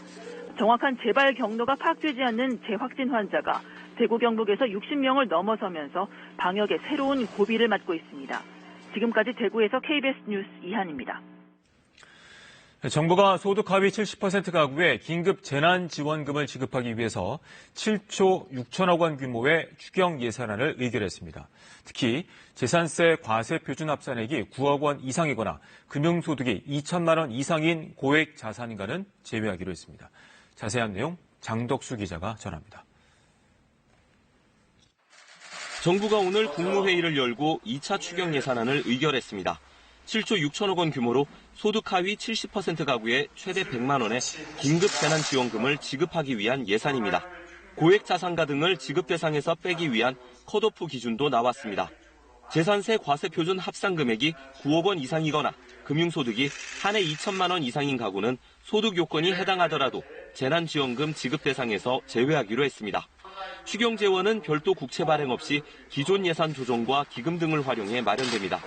S6: 정확한 재발 경로가 파악되지 않는 재확진 환자가 대구 경북에서 60명을 넘어서면서 방역에 새로운 고비를 맞고 있습니다. 지금까지 대구에서 KBS 뉴스 이한입니다.
S1: 정부가 소득 하위 70% 가구에 긴급 재난지원금을 지급하기 위해서 7조 6천억 원 규모의 추경 예산안을 의결했습니다. 특히 재산세 과세 표준 합산액이 9억 원 이상이거나 금융소득이 2천만 원 이상인 고액 자산가는 제외하기로 했습니다. 자세한 내용 장덕수 기자가 전합니다.
S7: 정부가 오늘 국무회의를 열고 2차 추경 예산안을 의결했습니다. 7조 6천억 원 규모로 소득 하위 70% 가구에 최대 100만 원의 긴급 재난지원금을 지급하기 위한 예산입니다. 고액 자산가 등을 지급 대상에서 빼기 위한 컷오프 기준도 나왔습니다. 재산세 과세 표준 합산 금액이 9억 원 이상이거나 금융소득이 한 해 2천만 원 이상인 가구는 소득 요건이 해당하더라도 재난지원금 지급 대상에서 제외하기로 했습니다. 추경 재원은 별도 국채 발행 없이 기존 예산 조정과 기금 등을 활용해 마련됩니다.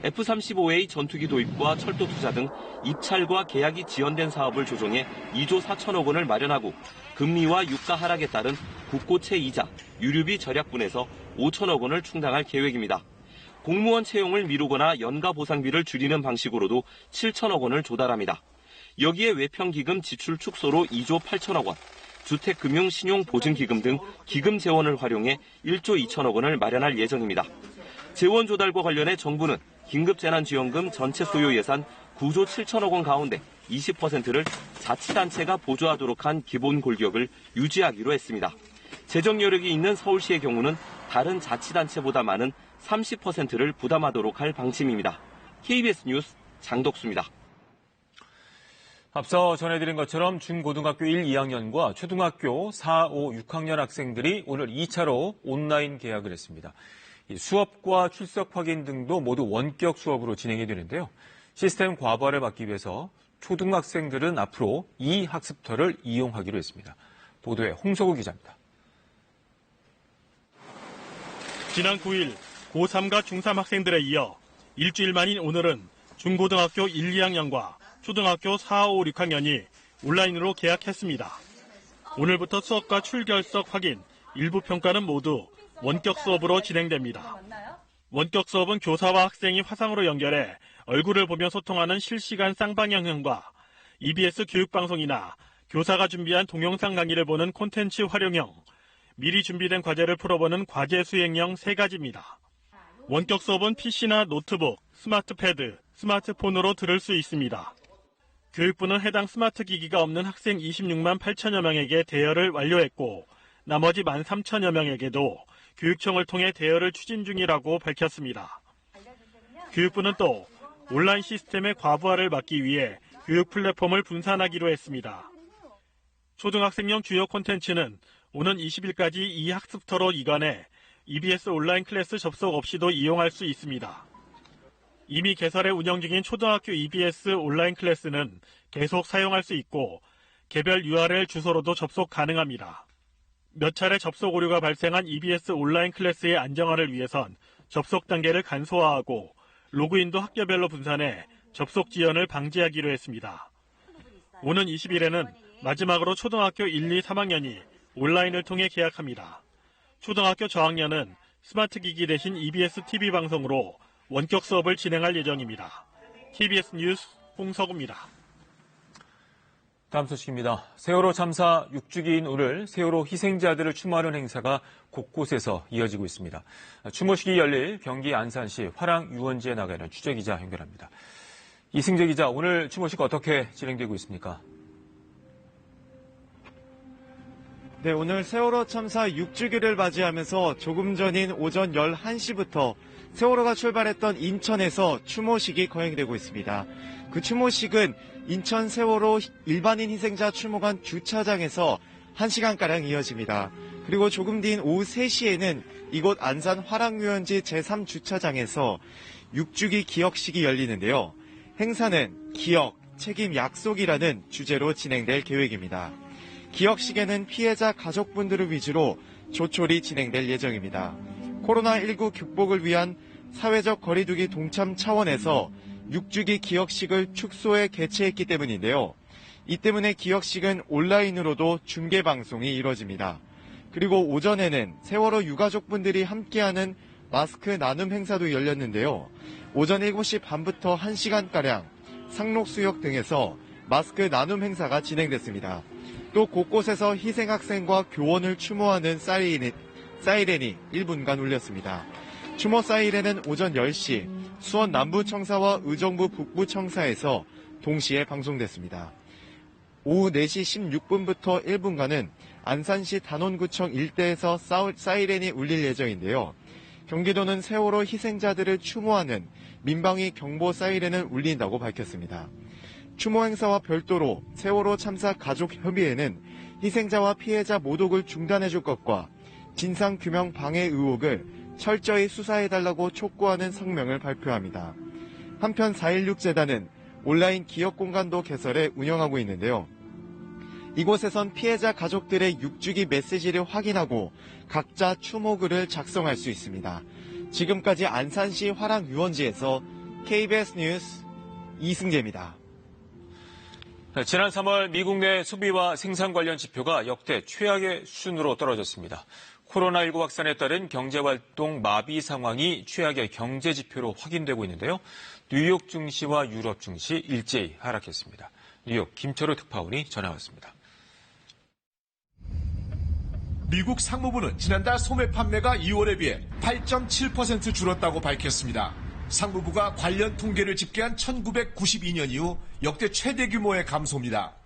S7: F-35A 전투기 도입과 철도 투자 등 입찰과 계약이 지연된 사업을 조정해 2조 4천억 원을 마련하고 금리와 유가 하락에 따른 국고채 이자, 유류비 절약분에서 5천억 원을 충당할 계획입니다. 공무원 채용을 미루거나 연가 보상비를 줄이는 방식으로도 7천억 원을 조달합니다. 여기에 외평기금 지출 축소로 2조 8천억 원, 주택금융신용보증기금 등 기금 재원을 활용해 1조 2천억 원을 마련할 예정입니다. 재원 조달과 관련해 정부는 긴급재난지원금 전체 소요 예산 9조 7천억 원 가운데 20%를 자치단체가 보조하도록 한 기본 골격을 유지하기로 했습니다. 재정 여력이 있는 서울시의 경우는 다른 자치단체보다 많은 30%를 부담하도록 할 방침입니다. KBS 뉴스 장덕수입니다.
S1: 앞서 전해드린 것처럼 중고등학교 1, 2학년과 초등학교 4, 5, 6학년 학생들이 오늘 2차로 온라인 개학을 했습니다. 수업과 출석 확인 등도 모두 원격 수업으로 진행이 되는데요. 시스템 과부하를 막기 위해서 초등학생들은 앞으로 이 학습터를 이용하기로 했습니다. 보도에 홍석우 기자입니다.
S8: 지난 9일 고3과 중3 학생들에 이어 일주일 만인 오늘은 중고등학교 1, 2학년과 초등학교 4, 5, 6학년이 온라인으로 개학했습니다. 오늘부터 수업과 출결석 확인, 일부 평가는 모두 원격 수업으로 진행됩니다. 원격 수업은 교사와 학생이 화상으로 연결해 얼굴을 보며 소통하는 실시간 쌍방향형과 EBS 교육방송이나 교사가 준비한 동영상 강의를 보는 콘텐츠 활용형, 미리 준비된 과제를 풀어보는 과제 수행형 3가지입니다. 원격 수업은 PC나 노트북, 스마트패드, 스마트폰으로 들을 수 있습니다. 교육부는 해당 스마트 기기가 없는 학생 26만 8천여 명에게 대여를 완료했고 나머지 1만 3천여 명에게도 교육청을 통해 대여를 추진 중이라고 밝혔습니다. 교육부는 또 온라인 시스템의 과부하를 막기 위해 교육 플랫폼을 분산하기로 했습니다. 초등학생용 주요 콘텐츠는 오는 20일까지 이 학습터로 이관해 EBS 온라인 클래스 접속 없이도 이용할 수 있습니다. 이미 개설해 운영 중인 초등학교 EBS 온라인 클래스는 계속 사용할 수 있고 개별 URL 주소로도 접속 가능합니다. 몇 차례 접속 오류가 발생한 EBS 온라인 클래스의 안정화를 위해선 접속 단계를 간소화하고 로그인도 학교별로 분산해 접속 지연을 방지하기로 했습니다. 오는 20일에는 마지막으로 초등학교 1, 2, 3학년이 온라인을 통해 계약합니다. 초등학교 저학년은 스마트 기기 대신 EBS TV 방송으로 원격 수업을 진행할 예정입니다. KBS 뉴스 홍석우입니다.
S1: 다음 소식입니다. 세월호 참사 6주기인 오늘 세월호 희생자들을 추모하는 행사가 곳곳에서 이어지고 있습니다. 추모식이 열릴 경기 안산시 화랑유원지에 나가 있는 취재기자 연결합니다. 이승재 기자, 오늘 추모식 어떻게 진행되고 있습니까?
S9: 네, 오늘 세월호 참사 6주기를 맞이하면서 조금 전인 오전 11시부터 세월호가 출발했던 인천에서 추모식이 거행되고 있습니다. 그 추모식은 인천 세월호 일반인 희생자 추모관 주차장에서 1시간가량 이어집니다. 그리고 조금 뒤인 오후 3시에는 이곳 안산 화랑유원지 제3주차장에서 6주기 기억식이 열리는데요. 행사는 기억, 책임, 약속이라는 주제로 진행될 계획입니다. 기억식에는 피해자 가족분들을 위주로 조촐히 진행될 예정입니다. 코로나19 극복을 위한 사회적 거리두기 동참 차원에서 6주기 기억식을 축소해 개최했기 때문인데요. 이 때문에 기억식은 온라인으로도 중계방송이 이뤄집니다. 그리고 오전에는 세월호 유가족분들이 함께하는 마스크 나눔 행사도 열렸는데요. 오전 7시 반부터 1시간가량 상록수역 등에서 마스크 나눔 행사가 진행됐습니다. 또 곳곳에서 희생학생과 교원을 추모하는 사이렌이 1분간 울렸습니다. 추모 사이렌은 오전 10시 수원 남부청사와 의정부 북부청사에서 동시에 방송됐습니다. 오후 4시 16분부터 1분간은 안산시 단원구청 일대에서 사이렌이 울릴 예정인데요. 경기도는 세월호 희생자들을 추모하는 민방위 경보 사이렌을 울린다고 밝혔습니다. 추모 행사와 별도로 세월호 참사 가족협의회는 희생자와 피해자 모독을 중단해줄 것과 진상규명 방해 의혹을 철저히 수사해달라고 촉구하는 성명을 발표합니다. 한편 4.16 재단은 온라인 기억 공간도 개설해 운영하고 있는데요. 이곳에선 피해자 가족들의 6주기 메시지를 확인하고 각자 추모글을 작성할 수 있습니다. 지금까지 안산시 화랑유원지에서 KBS 뉴스 이승재입니다.
S1: 지난 3월 미국 내 소비와 생산 관련 지표가 역대 최악의 수준으로 떨어졌습니다. 코로나19 확산에 따른 경제활동 마비 상황이 최악의 경제 지표로 확인되고 있는데요. 뉴욕 증시와 유럽 증시 일제히 하락했습니다. 뉴욕 김철우 특파원이 전해왔습니다.
S10: 미국 상무부는 지난달 소매 판매가 2월에 비해 8.7% 줄었다고 밝혔습니다. 상무부가 관련 통계를 집계한 1992년 이후 역대 최대 규모의 감소입니다.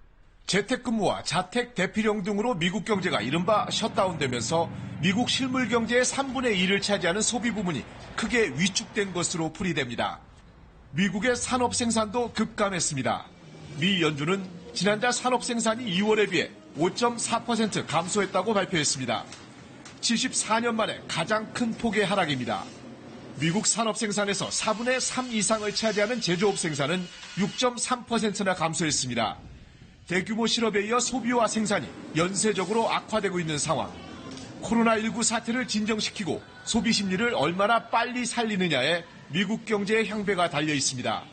S10: 재택근무와 자택 대피령 등으로 미국 경제가 이른바 셧다운되면서 미국 실물 경제의 3분의 1을 차지하는 소비 부문이 크게 위축된 것으로 풀이됩니다. 미국의 산업 생산도 급감했습니다. 미 연준은 지난달 산업 생산이 2월에 비해 5.4% 감소했다고 발표했습니다. 74년 만에 가장 큰 폭의 하락입니다. 미국 산업 생산에서 4분의 3 이상을 차지하는 제조업 생산은 6.3%나 감소했습니다. 대규모 실업에 이어 소비와 생산이 연쇄적으로 악화되고 있는 상황. 코로나19 사태를 진정시키고 소비 심리를 얼마나 빨리 살리느냐에 미국 경제의 향배가 달려 있습니다.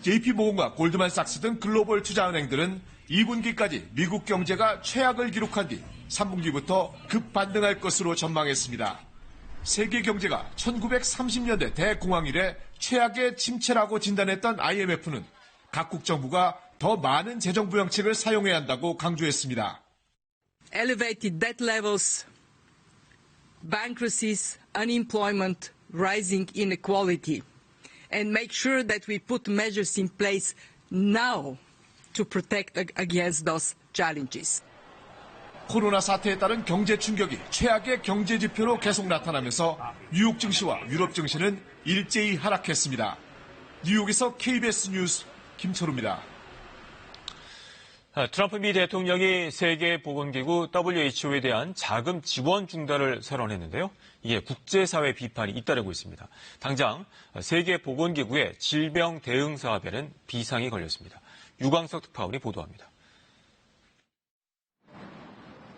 S10: JP모건과 골드만삭스 등 글로벌 투자은행들은 2분기까지 미국 경제가 최악을 기록한 뒤 3분기부터 급반등할 것으로 전망했습니다. 세계 경제가 1930년대 대공황 이래 최악의 침체라고 진단했던 IMF는 각국 정부가 더 많은 재정부양책을 사용해야 한다고 강조했습니다.
S11: Elevated debt levels, bankruptcies, unemployment, rising inequality, and make sure that we put measures in place now to protect against those challenges.
S10: 코로나 사태에 따른 경제 충격이 최악의 경제 지표로 계속 나타나면서 뉴욕 증시와 유럽 증시는 일제히 하락했습니다. 뉴욕에서 KBS 뉴스 김철우입니다.
S1: 트럼프 미 대통령이 세계보건기구 WHO에 대한 자금 지원 중단을 선언했는데요. 이에 국제사회 비판이 잇따르고 있습니다. 당장 세계보건기구의 질병 대응 사업에는 비상이 걸렸습니다. 유광석 특파원이 보도합니다.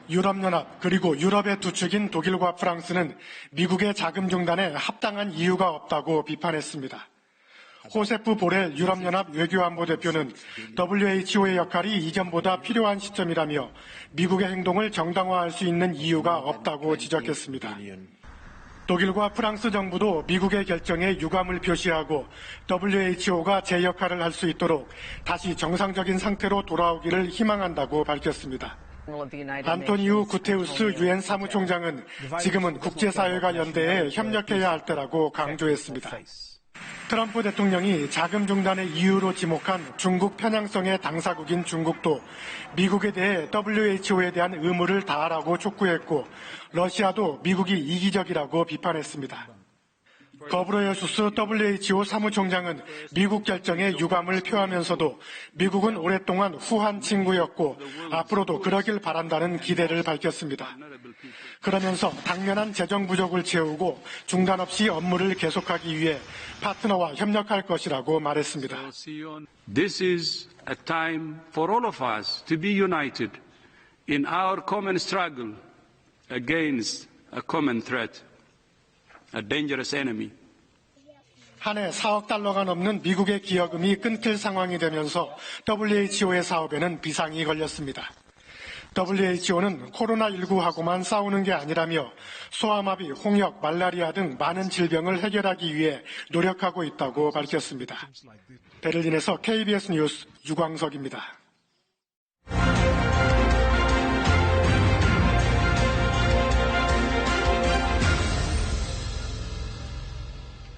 S12: 유럽연합 그리고 유럽의 두 축인 독일과 프랑스는 미국의 자금 중단에 합당한 이유가 없다고 비판했습니다. 호세프 보렐 유럽연합 외교안보대표는 WHO의 역할이 이전보다 필요한 시점이라며 미국의 행동을 정당화할 수 있는 이유가 없다고 지적했습니다. 독일과 프랑스 정부도 미국의 결정에 유감을 표시하고 WHO가 제 역할을 할 수 있도록 다시 정상적인 상태로 돌아오기를 희망한다고 밝혔습니다. 안토니우 구테우스 유엔 사무총장은 지금은 국제사회가 연대해 협력해야 할 때라고 강조했습니다. 트럼프 대통령이 자금 중단의 이유로 지목한 중국 편향성의 당사국인 중국도 미국에 대해 WHO에 대한 의무를 다하라고 촉구했고 러시아도 미국이 이기적이라고 비판했습니다. 거브로여수스 WHO 사무총장은 미국 결정에 유감을 표하면서도 미국은 오랫동안 후한 친구였고 앞으로도 그러길 바란다는 기대를 밝혔습니다. 그러면서 당면한 재정 부족을 채우고 중단 없이 업무를 계속하기 위해 파트너와 협력할 것이라고 말했습니다.
S13: This is a time for all of us to be united in our common struggle against a common threat. A dangerous enemy.
S12: 한 해 4억 달러가 넘는 미국의 기여금이 끊길 상황이 되면서 WHO의 사업에는 비상이 걸렸습니다. WHO는 코로나19하고만 싸우는 게 아니라며 소아마비, 홍역, 말라리아 등 많은 질병을 해결하기 위해 노력하고 있다고 밝혔습니다. 베를린에서 KBS 뉴스 유광석입니다.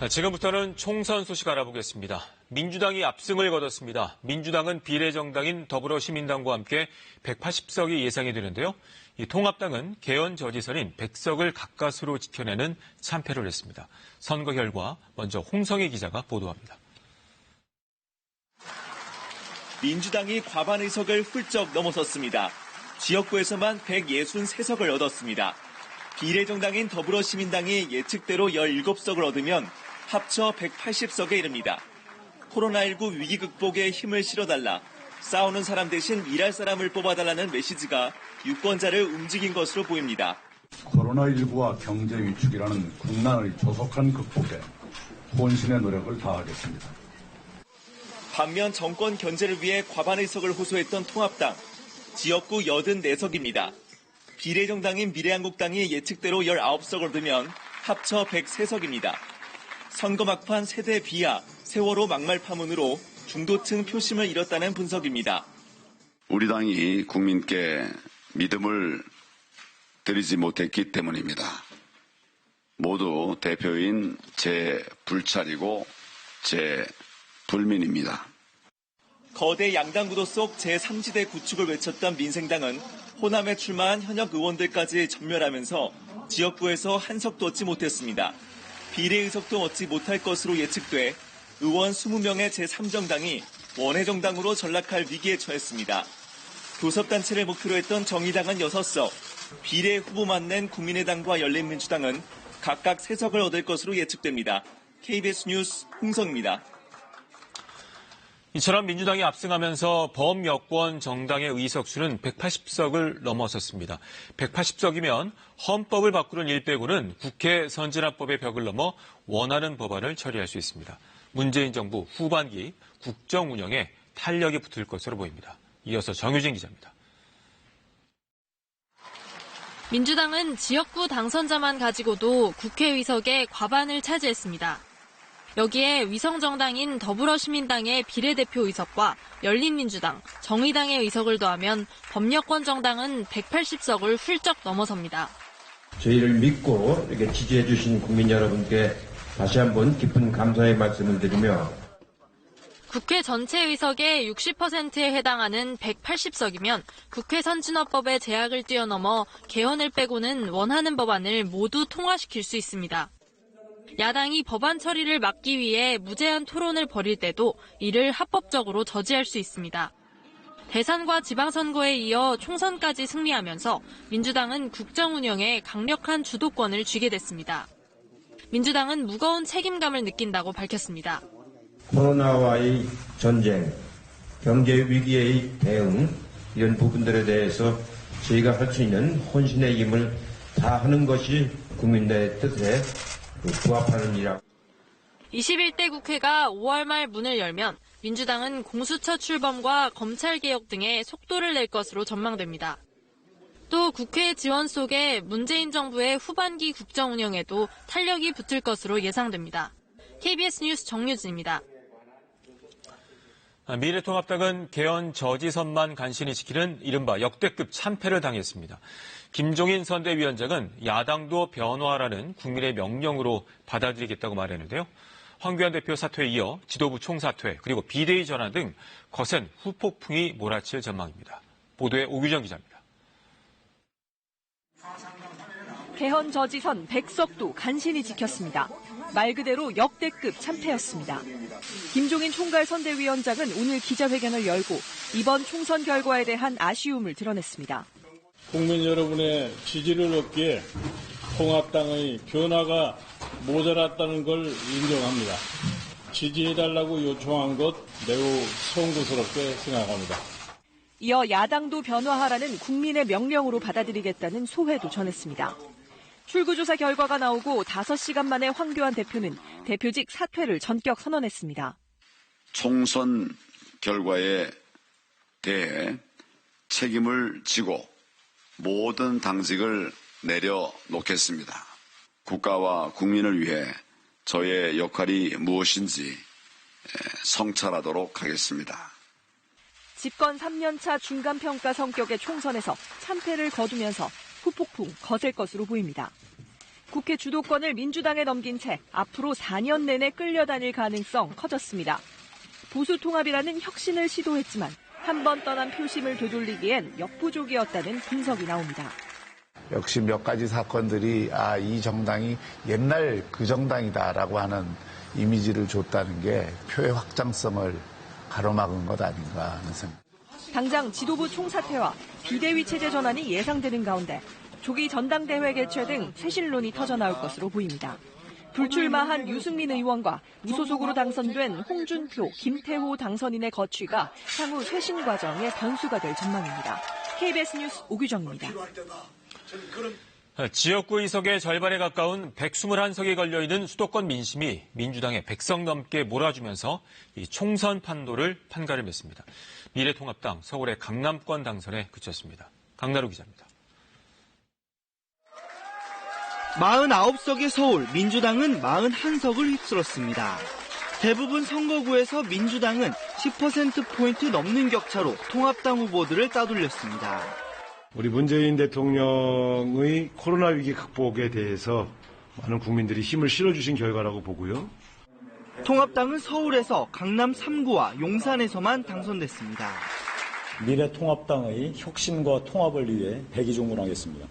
S1: 지금부터는 총선 소식 알아보겠습니다. 민주당이 압승을 거뒀습니다. 민주당은 비례정당인 더불어시민당과 함께 180석이 예상이 되는데요. 이 통합당은 개헌 저지선인 100석을 가까스로 지켜내는 참패를 했습니다. 선거 결과 먼저 홍성희 기자가 보도합니다.
S7: 민주당이 과반 의석을 훌쩍 넘어섰습니다. 지역구에서만 163석을 얻었습니다. 비례정당인 더불어시민당이 예측대로 17석을 얻으면 합쳐 180석에 이릅니다. 코로나19 위기 극복에 힘을 실어달라, 싸우는 사람 대신 일할 사람을 뽑아달라는 메시지가 유권자를 움직인 것으로 보입니다.
S14: 코로나19와 경제 위축이라는 국난의 조속한 극복에 혼신의 노력을 다하겠습니다.
S7: 반면 정권 견제를 위해 과반 의석을 호소했던 통합당, 지역구 84석입니다. 비례정당인 미래한국당이 예측대로 19석을 얻으면 합쳐 103석입니다. 선거 막판 세대 비하, 세월호 막말 파문으로 중도층 표심을 잃었다는 분석입니다.
S15: 우리 당이 국민께 믿음을 드리지 못했기 때문입니다. 모두 대표인 제 불찰이고 제 불민입니다.
S7: 거대 양당 구도 속 제3지대 구축을 외쳤던 민생당은 호남에 출마한 현역 의원들까지 전멸하면서 지역구에서 한 석도 얻지 못했습니다. 비례 의석도 얻지 못할 것으로 예측돼 의원 20명의 제3정당이 원외정당으로 전락할 위기에 처했습니다. 교섭단체를 목표로 했던 정의당은 6석, 비례 후보만 낸 국민의당과 열린민주당은 각각 3석을 얻을 것으로 예측됩니다. KBS 뉴스 홍성입니다.
S1: 이처럼 민주당이 압승하면서 범여권 정당의 의석수는 180석을 넘어섰습니다. 180석이면 헌법을 바꾸는 일 빼고는 국회 선진화법의 벽을 넘어 원하는 법안을 처리할 수 있습니다. 문재인 정부 후반기 국정 운영에 탄력이 붙을 것으로 보입니다. 이어서 정유진 기자입니다.
S16: 민주당은 지역구 당선자만 가지고도 국회 의석의 과반을 차지했습니다. 여기에 위성정당인 더불어시민당의 비례대표 의석과 열린민주당, 정의당의 의석을 더하면 범여권 정당은 180석을 훌쩍 넘어섭니다.
S17: 저희를 믿고 이렇게 지지해 주신 국민 여러분께 다시 한번 깊은 감사의 말씀을 드리며
S16: 국회 전체 의석의 60%에 해당하는 180석이면 국회 선진화법의 제약을 뛰어넘어 개헌을 빼고는 원하는 법안을 모두 통과시킬 수 있습니다. 야당이 법안 처리를 막기 위해 무제한 토론을 벌일 때도 이를 합법적으로 저지할 수 있습니다. 대선과 지방선거에 이어 총선까지 승리하면서 민주당은 국정 운영에 강력한 주도권을 쥐게 됐습니다. 민주당은 무거운 책임감을 느낀다고 밝혔습니다.
S17: 코로나와의 전쟁, 경제 위기의 대응 이런 부분들에 대해서 저희가 할 수 있는 혼신의 힘을 다하는 것이 국민의 뜻에 부합하는 일이라.
S16: 21대 국회가 5월 말 문을 열면 민주당은 공수처 출범과 검찰개혁 등의 속도를 낼 것으로 전망됩니다. 또 국회 지원 속에 문재인 정부의 후반기 국정 운영에도 탄력이 붙을 것으로 예상됩니다. KBS 뉴스 정유진입니다.
S1: 미래통합당은 개헌 저지선만 간신히 지키는 이른바 역대급 참패를 당했습니다. 김종인 선대위원장은 야당도 변화하라는 국민의 명령으로 받아들이겠다고 말했는데요. 황교안 대표 사퇴에 이어 지도부 총사퇴 그리고 비대위 전환 등 거센 후폭풍이 몰아칠 전망입니다. 보도에 오규정 기자입니다.
S18: 개헌 저지선 100석도 간신히 지켰습니다. 말 그대로 역대급 참패였습니다. 김종인 총괄 선대위원장은 오늘 기자회견을 열고 이번 총선 결과에 대한 아쉬움을 드러냈습니다.
S19: 국민 여러분의 지지를 얻기에 통합당의 변화가 모자랐다는 걸 인정합니다. 지지해달라고 요청한 것 매우 송구스럽게 생각합니다.
S18: 이어 야당도 변화하라는 국민의 명령으로 받아들이겠다는 소회도 전했습니다. 출구조사 결과가 나오고 5시간 만에 황교안 대표는 대표직 사퇴를 전격 선언했습니다.
S15: 총선 결과에 대해 책임을 지고 모든 당직을 내려놓겠습니다. 국가와 국민을 위해 저의 역할이 무엇인지 성찰하도록 하겠습니다.
S18: 집권 3년차 중간평가 성격의 총선에서 참패를 거두면서 후폭풍 거셀 것으로 보입니다. 국회 주도권을 민주당에 넘긴 채 앞으로 4년 내내 끌려다닐 가능성 커졌습니다. 보수통합이라는 혁신을 시도했지만 한 번 떠난 표심을 되돌리기엔 역부족이었다는 분석이 나옵니다.
S20: 역시 몇 가지 사건들이 이 정당이 옛날 그 정당이다라고 하는 이미지를 줬다는 게 표의 확장성을 가로막은 것 아닌가 하는 생각.
S18: 당장 지도부 총사퇴와 비대위 체제 전환이 예상되는 가운데 조기 전당대회 개최 등 쇄신론이 터져나올 것으로 보입니다. 불출마한 유승민 의원과 무소속으로 당선된 홍준표, 김태호 당선인의 거취가 향후 쇄신 과정의 변수가 될 전망입니다. KBS 뉴스 오규정입니다.
S1: 지역구 의석의 절반에 가까운 121석이 걸려있는 수도권 민심이 민주당의 100석 넘게 몰아주면서 이 총선 판도를 판가름했습니다. 미래통합당 서울의 강남권 당선에 그쳤습니다. 강나루 기자입니다.
S21: 49석의 서울, 민주당은 41석을 휩쓸었습니다. 대부분 선거구에서 민주당은 10%포인트 넘는 격차로 통합당 후보들을 따돌렸습니다.
S22: 우리 문재인 대통령의 코로나 위기 극복에 대해서 많은 국민들이 힘을 실어주신 결과라고 보고요.
S21: 통합당은 서울에서 강남 3구와 용산에서만 당선됐습니다.
S23: 미래통합당의 혁신과 통합을 위해 백의종군하겠습니다.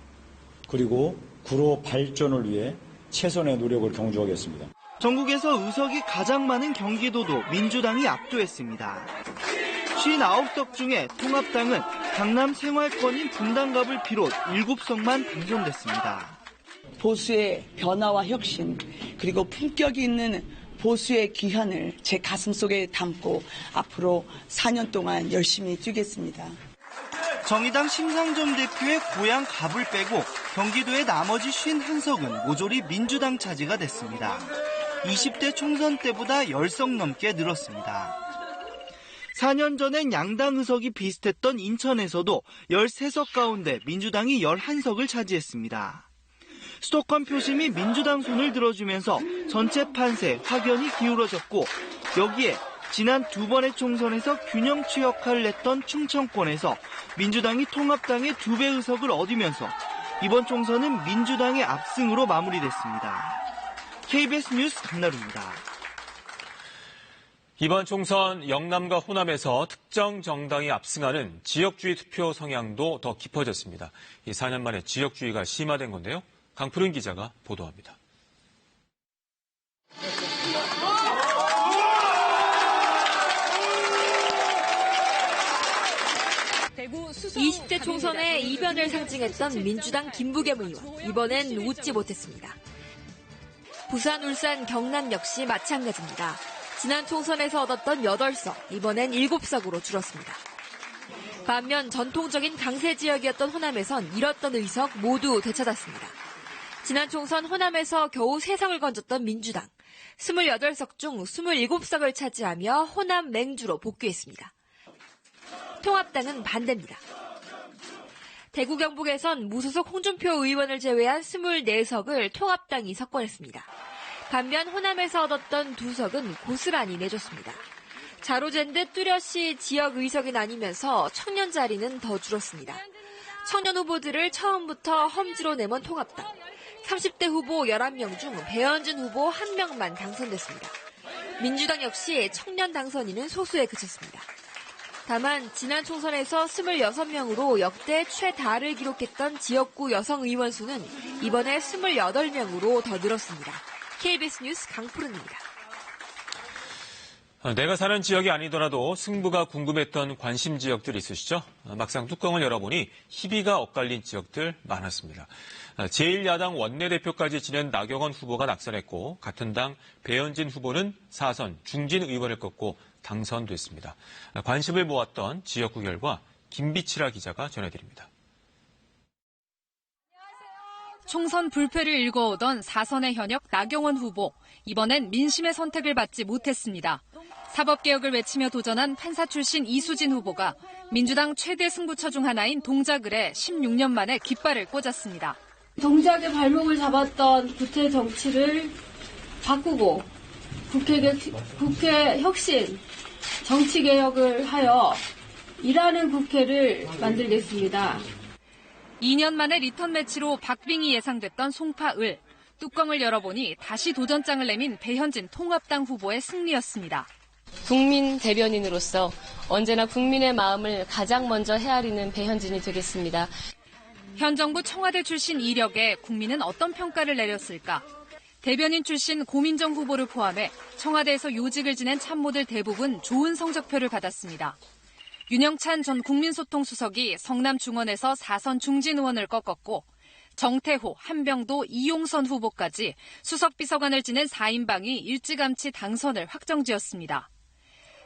S23: 그리고 구로 발전을 위해 최선의 노력을 경주하겠습니다.
S21: 전국에서 의석이 가장 많은 경기도도 민주당이 압도했습니다. 59석 중에 통합당은 강남 생활권인 분당갑을 비롯 7석만 당선됐습니다.
S24: 보수의 변화와 혁신 그리고 품격이 있는 보수의 귀환을 제 가슴속에 담고 앞으로 4년 동안 열심히 뛰겠습니다.
S21: 정의당 심상정 대표의 고향 갑을 빼고 경기도의 나머지 51석은 모조리 민주당 차지가 됐습니다. 20대 총선 때보다 10석 넘게 늘었습니다. 4년 전엔 양당 의석이 비슷했던 인천에서도 13석 가운데 민주당이 11석을 차지했습니다. 수도권 표심이 민주당 손을 들어주면서 전체 판세 확연히 기울어졌고 여기에 지난 2번의 총선에서 균형추 역할을 했던 충청권에서 민주당이 통합당의 2배 의석을 얻으면서 이번 총선은 민주당의 압승으로 마무리됐습니다. KBS 뉴스 강나루입니다.
S1: 이번 총선 영남과 호남에서 특정 정당이 압승하는 지역주의 투표 성향도 더 깊어졌습니다. 이 4년 만에 지역주의가 심화된 건데요. 강푸른 기자가 보도합니다.
S25: 20대 총선의 이변을 상징했던 민주당 김부겸 의원, 이번엔 웃지 못했습니다. 부산, 울산, 경남 역시 마찬가지입니다. 지난 총선에서 얻었던 8석, 이번엔 7석으로 줄었습니다. 반면 전통적인 강세 지역이었던 호남에선 잃었던 의석 모두 되찾았습니다. 지난 총선 호남에서 겨우 3석을 건졌던 민주당, 28석 중 27석을 차지하며 호남 맹주로 복귀했습니다. 통합당은 반대입니다. 대구 경북에선 무소속 홍준표 의원을 제외한 24석을 통합당이 석권했습니다. 반면 호남에서 얻었던 2석은 고스란히 내줬습니다. 자로잰 듯 뚜렷이 지역 의석이 나뉘면서 청년 자리는 더 줄었습니다. 청년 후보들을 처음부터 험지로 내몬 통합당. 30대 후보 11명 중 배현진 후보 1명만 당선됐습니다. 민주당 역시 청년 당선인은 소수에 그쳤습니다. 다만 지난 총선에서 26명으로 역대 최다를 기록했던 지역구 여성 의원 수는 이번에 28명으로 더 늘었습니다. KBS 뉴스 강푸른입니다.
S1: 내가 사는 지역이 아니더라도 승부가 궁금했던 관심 지역들 있으시죠? 막상 뚜껑을 열어보니 희비가 엇갈린 지역들 많았습니다. 제1야당 원내대표까지 지낸 나경원 후보가 낙선했고 같은 당 배현진 후보는 4선 중진 의원을 꺾고 당선됐습니다. 관심을 모았던 지역구 결과 김비치라 기자가 전해드립니다.
S2: 총선 불패를 일궈오던 4선의 현역 나경원 후보. 이번엔 민심의 선택을 받지 못했습니다. 사법개혁을 외치며 도전한 판사 출신 이수진 후보가 민주당 최대 승부처 중 하나인 동작을에 16년 만에 깃발을 꽂았습니다.
S3: 동작의 발목을 잡았던 구태 정치를 바꾸고 국회 혁신, 정치개혁을 하여 일하는 국회를 만들겠습니다.
S2: 2년 만에 리턴 매치로 박빙이 예상됐던 송파을. 뚜껑을 열어보니 다시 도전장을 내민 배현진 통합당 후보의 승리였습니다.
S4: 국민 대변인으로서 언제나 국민의 마음을 가장 먼저 헤아리는 배현진이 되겠습니다.
S2: 현 정부 청와대 출신 이력에 국민은 어떤 평가를 내렸을까? 대변인 출신 고민정 후보를 포함해 청와대에서 요직을 지낸 참모들 대부분 좋은 성적표를 받았습니다. 윤영찬 전 국민소통수석이 성남중원에서 4선 중진 의원을 꺾었고 정태호, 한병도, 이용선 후보까지 수석비서관을 지낸 4인방이 일찌감치 당선을 확정지었습니다.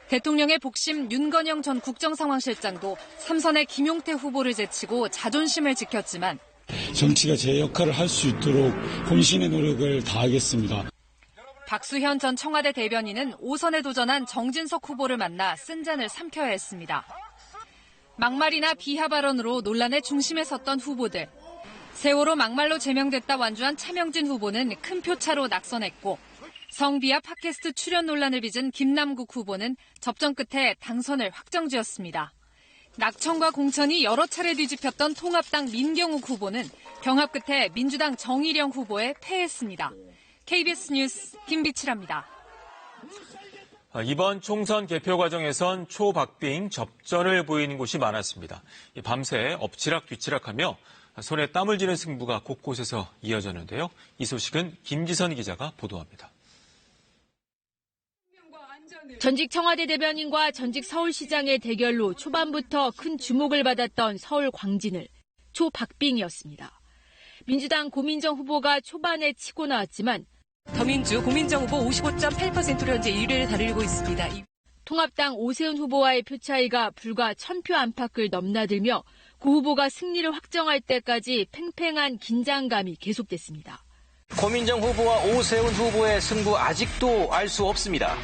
S2: 대통령의 복심 윤건영 전 국정상황실장도 3선의 김용태 후보를 제치고 자존심을 지켰지만
S5: 정치가 제 역할을 할 수 있도록 혼신의 노력을 다하겠습니다.
S2: 박수현 전 청와대 대변인은 5선에 도전한 정진석 후보를 만나 쓴잔을 삼켜야 했습니다. 막말이나 비하 발언으로 논란의 중심에 섰던 후보들. 세월호 막말로 제명됐다 완주한 차명진 후보는 큰 표차로 낙선했고 성비하 팟캐스트 출연 논란을 빚은 김남국 후보는 접전 끝에 당선을 확정지었습니다. 낙천과 공천이 여러 차례 뒤집혔던 통합당 민경욱 후보는 경합 끝에 민주당 정일영 후보에 패했습니다. KBS 뉴스 김비치라입니다.
S1: 이번 총선 개표 과정에선 초박빙 접전을 보이는 곳이 많았습니다. 밤새 엎치락 뒤치락하며 손에 땀을 쥐는 승부가 곳곳에서 이어졌는데요. 이 소식은 김지선 기자가 보도합니다.
S25: 전직 청와대 대변인과 전직 서울시장의 대결로 초반부터 큰 주목을 받았던 서울 광진을 초박빙이었습니다. 민주당 고민정 후보가 초반에 치고 나왔지만
S2: 더민주 고민정 후보 55.8%로 현재 1위를 달리고 있습니다.
S25: 통합당 오세훈 후보와의 표 차이가 불과 1000표 안팎을 넘나들며 고 후보가 승리를 확정할 때까지 팽팽한 긴장감이 계속됐습니다.
S6: 고민정 후보와 오세훈 후보의 승부 아직도 알 수 없습니다.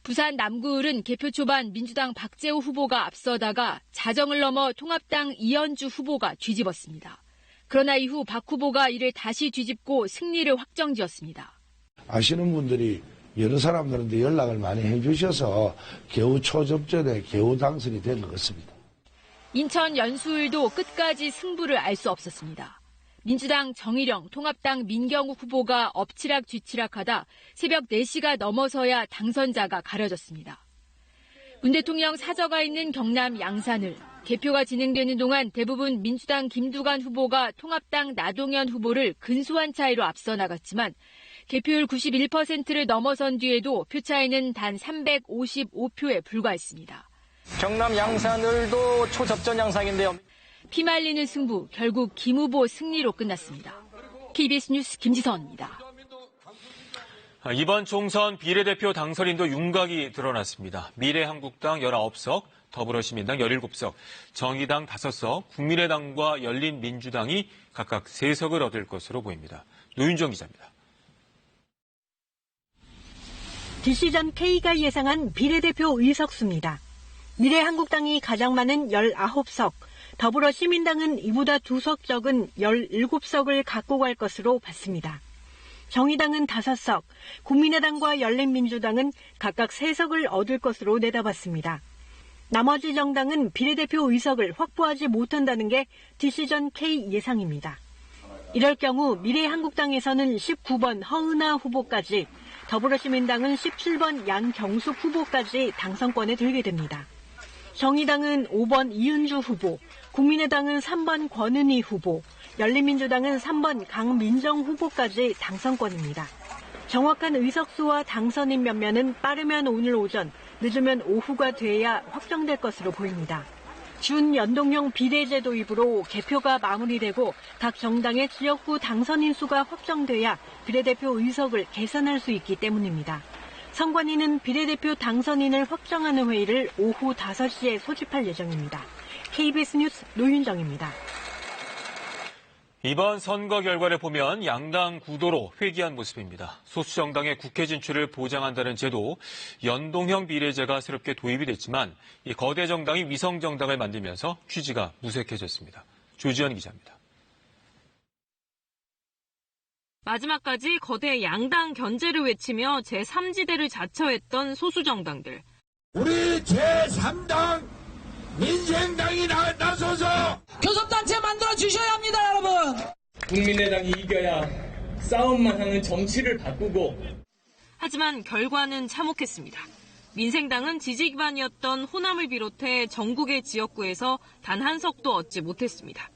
S25: 부산 남구을은 개표 초반 민주당 박재호 후보가 앞서다가 자정을 넘어 통합당 이현주 후보가 뒤집었습니다. 그러나 이후 박 후보가 이를 다시 뒤집고 승리를 확정지었습니다.
S20: 아시는 분들이 여러 사람들한테 연락을 많이 해주셔서 겨우 초접전에 겨우 당선이 된 것 같습니다.
S25: 인천 연수을도 끝까지 승부를 알 수 없었습니다. 민주당 정일영, 통합당 민경욱 후보가 엎치락 뒤치락하다 새벽 4시가 넘어서야 당선자가 가려졌습니다. 문 대통령 사저가 있는 경남 양산을 개표가 진행되는 동안 대부분 민주당 김두관 후보가 통합당 나동현 후보를 근소한 차이로 앞서 나갔지만 개표율 91%를 넘어선 뒤에도 표 차이는 단 355표에 불과했습니다.
S6: 경남 양산을도 초접전 양상인데요.
S25: 피말리는 승부, 결국 김 후보 승리로 끝났습니다. KBS 뉴스 김지선입니다.
S1: 이번 총선 비례대표 당선인도 윤곽이 드러났습니다. 미래한국당 19석, 더불어시민당 17석, 정의당 5석, 국민의당과 열린민주당이 각각 3석을 얻을 것으로 보입니다. 노윤정 기자입니다.
S8: 디시전 K가 예상한 비례대표 의석수입니다. 미래한국당이 가장 많은 19석, 더불어시민당은 이보다 2석 적은 17석을 갖고 갈 것으로 봤습니다. 정의당은 5석, 국민의당과 열린민주당은 각각 3석을 얻을 것으로 내다봤습니다. 나머지 정당은 비례대표 의석을 확보하지 못한다는 게 디시전 K 예상입니다. 이럴 경우 미래한국당에서는 19번 허은하 후보까지, 더불어시민당은 17번 양경숙 후보까지 당선권에 들게 됩니다. 정의당은 5번 이은주 후보, 국민의당은 3번 권은희 후보, 열린민주당은 3번 강민정 후보까지 당선권입니다. 정확한 의석수와 당선인 면면은 빠르면 오늘 오전, 늦으면 오후가 돼야 확정될 것으로 보입니다. 준연동형 비례제 도입으로 개표가 마무리되고 각 정당의 지역구 당선인 수가 확정돼야 비례대표 의석을 계산할 수 있기 때문입니다. 선관위는 비례대표 당선인을 확정하는 회의를 오후 5시에 소집할 예정입니다. KBS 뉴스 노윤정입니다.
S1: 이번 선거 결과를 보면 양당 구도로 회귀한 모습입니다. 소수 정당의 국회 진출을 보장한다는 제도, 연동형 비례제가 새롭게 도입이 됐지만 이 거대 정당이 위성 정당을 만들면서 취지가 무색해졌습니다. 조지현 기자입니다.
S9: 마지막까지 거대 양당 견제를 외치며 제3지대를 자처했던 소수 정당들.
S10: 우리 제3당 민생당이 나서서
S11: 교섭단체 만들어 주셔야 합니다, 여러분.
S13: 국민의당이 이겨야 싸움만 하는 정치를 바꾸고.
S9: 하지만 결과는 참혹했습니다. 민생당은 지지 기반이었던 호남을 비롯해 전국의 지역구에서 단 한 석도 얻지 못했습니다.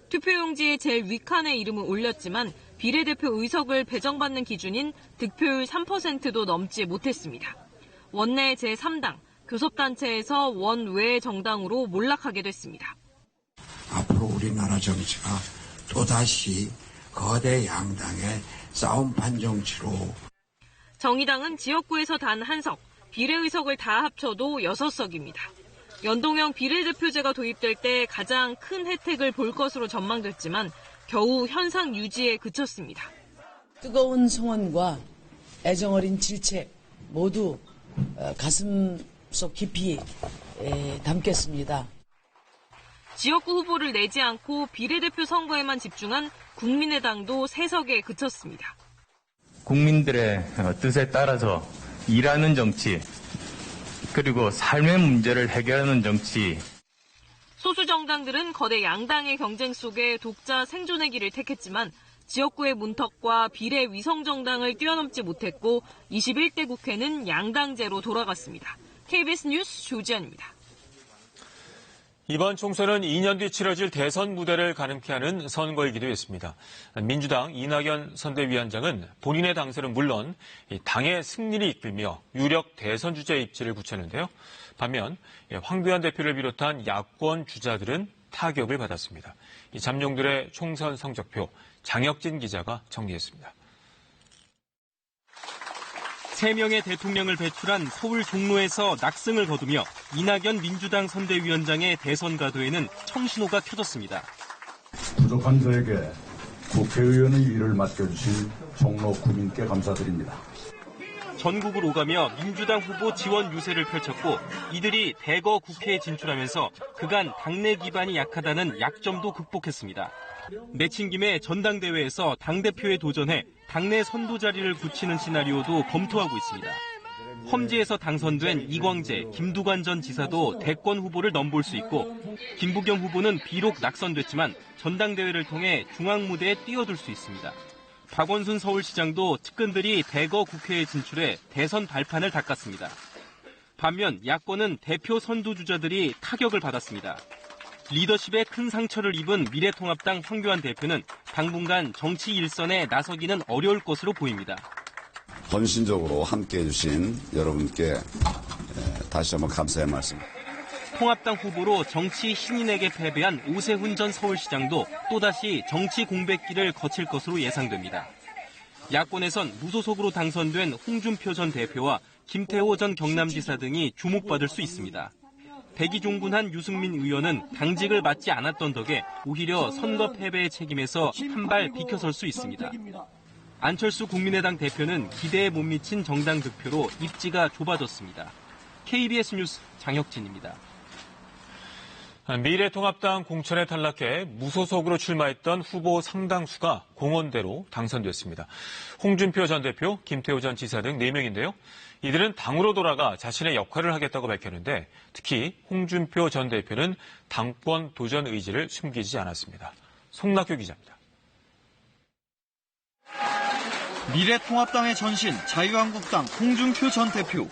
S9: 투표용지에 제일 윗칸에 이름을 올렸지만 비례대표 의석을 배정받는 기준인 득표율 3%도 넘지 못했습니다. 원내 제3당, 교섭단체에서 원외 정당으로 몰락하게 됐습니다.
S10: 앞으로 우리나라 정치가 또다시 거대 양당의 싸움판 정치로.
S9: 정의당은 지역구에서 단 한 석, 비례의석을 다 합쳐도 6석입니다. 연동형 비례대표제가 도입될 때 가장 큰 혜택을 볼 것으로 전망됐지만 겨우 현상 유지에 그쳤습니다.
S11: 뜨거운 성원과 애정어린 질책 모두 가슴속 깊이 담겠습니다.
S9: 지역구 후보를 내지 않고 비례대표 선거에만 집중한 국민의당도 3석에 그쳤습니다.
S26: 국민들의 뜻에 따라서 일하는 정치, 그리고 삶의 문제를 해결하는 정치.
S9: 소수 정당들은 거대 양당의 경쟁 속에 독자 생존의 길을 택했지만 지역구의 문턱과 비례 위성 정당을 뛰어넘지 못했고 21대 국회는 양당제로 돌아갔습니다. KBS 뉴스 조지현입니다.
S1: 이번 총선은 2년 뒤 치러질 대선 무대를 가늠케 하는 선거이기도 했습니다. 민주당 이낙연 선대위원장은 본인의 당선은 물론 당의 승리를 이끌며 유력 대선 주자의 입지를 굳혔는데요. 반면 황교안 대표를 비롯한 야권 주자들은 타격을 받았습니다. 이 잠룡들의 총선 성적표 장혁진 기자가 정리했습니다.
S7: 3명의 대통령을 배출한 서울 종로에서 낙승을 거두며 이낙연 민주당 선대위원장의 대선 가도에는 청신호가 켜졌습니다.
S14: 부족한 저에게 국회의원의 일을 맡겨주신 종로 구민께 감사드립니다.
S7: 전국을 오가며 민주당 후보 지원 유세를 펼쳤고 이들이 대거 국회에 진출하면서 그간 당내 기반이 약하다는 약점도 극복했습니다. 내친 김에 전당대회에서 당대표에 도전해 당내 선도 자리를 굳히는 시나리오도 검토하고 있습니다. 험지에서 당선된 이광재, 김두관 전 지사도 대권 후보를 넘볼 수 있고 김부겸 후보는 비록 낙선됐지만 전당대회를 통해 중앙무대에 뛰어들 수 있습니다. 박원순 서울시장도 측근들이 대거 국회에 진출해 대선 발판을 닦았습니다. 반면 야권은 대표 선두주자들이 타격을 받았습니다. 리더십에 큰 상처를 입은 미래통합당 황교안 대표는 당분간 정치 일선에 나서기는 어려울 것으로 보입니다.
S15: 헌신적으로 함께해 주신 여러분께 다시 한번 감사의 말씀.
S7: 통합당 후보로 정치 신인에게 패배한 오세훈 전 서울시장도 또다시 정치 공백기를 거칠 것으로 예상됩니다. 야권에선 무소속으로 당선된 홍준표 전 대표와 김태호 전 경남지사 등이 주목받을 수 있습니다. 백이종군한 유승민 의원은 당직을 맡지 않았던 덕에 오히려 선거 패배의 책임에서 한 발 비켜설 수 있습니다. 안철수 국민의당 대표는 기대에 못 미친 정당 득표로 입지가 좁아졌습니다. KBS 뉴스 장혁진입니다.
S1: 미래통합당 공천에 탈락해 무소속으로 출마했던 후보 상당수가 공원대로 당선됐습니다. 홍준표 전 대표, 김태우 전 지사 등 4명인데요. 이들은 당으로 돌아가 자신의 역할을 하겠다고 밝혔는데 특히 홍준표 전 대표는 당권 도전 의지를 숨기지 않았습니다. 송낙규 기자입니다.
S21: 미래통합당의 전신 자유한국당 홍준표 전 대표.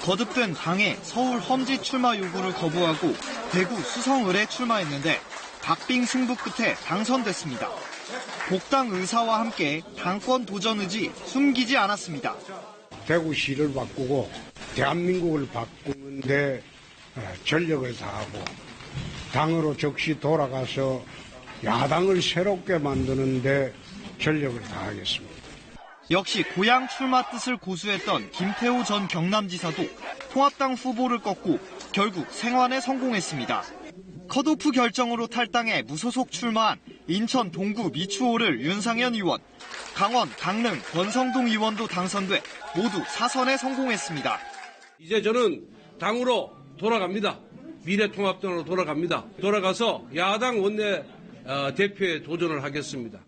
S21: 거듭된 당의 서울 험지 출마 요구를 거부하고 대구 수성을에 출마했는데 박빙 승부 끝에 당선됐습니다. 복당 의사와 함께 당권 도전 의지 숨기지 않았습니다.
S12: 대구시를 바꾸고 대한민국을 바꾸는데 전력을 다하고 당으로 즉시 돌아가서 야당을 새롭게 만드는데 전력을 다하겠습니다.
S21: 역시 고향 출마 뜻을 고수했던 김태우 전 경남지사도 통합당 후보를 꺾고 결국 생환에 성공했습니다. 컷오프 결정으로 탈당해 무소속 출마한 인천 동구 미추홀을 윤상현 의원, 강원 강릉 권성동 의원도 당선돼 모두 사선에 성공했습니다.
S16: 이제 저는 당으로 돌아갑니다. 미래통합당으로 돌아갑니다. 돌아가서 야당 원내 대표에 도전을 하겠습니다.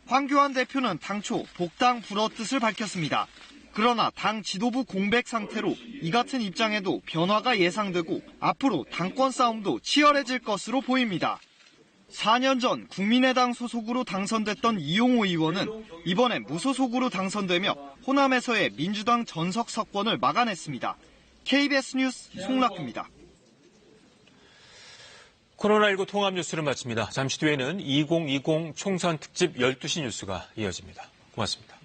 S21: 황교안 대표는 당초 복당 불허 뜻을 밝혔습니다. 그러나 당 지도부 공백 상태로 이 같은 입장에도 변화가 예상되고 앞으로 당권 싸움도 치열해질 것으로 보입니다. 4년 전 국민의당 소속으로 당선됐던 이용호 의원은 이번엔 무소속으로 당선되며 호남에서의 민주당 전석 석권을 막아냈습니다. KBS 뉴스 송낙규입니다.
S1: 코로나19 통합 뉴스를 마칩니다. 잠시 뒤에는 2020 총선 특집 12시 뉴스가 이어집니다. 고맙습니다.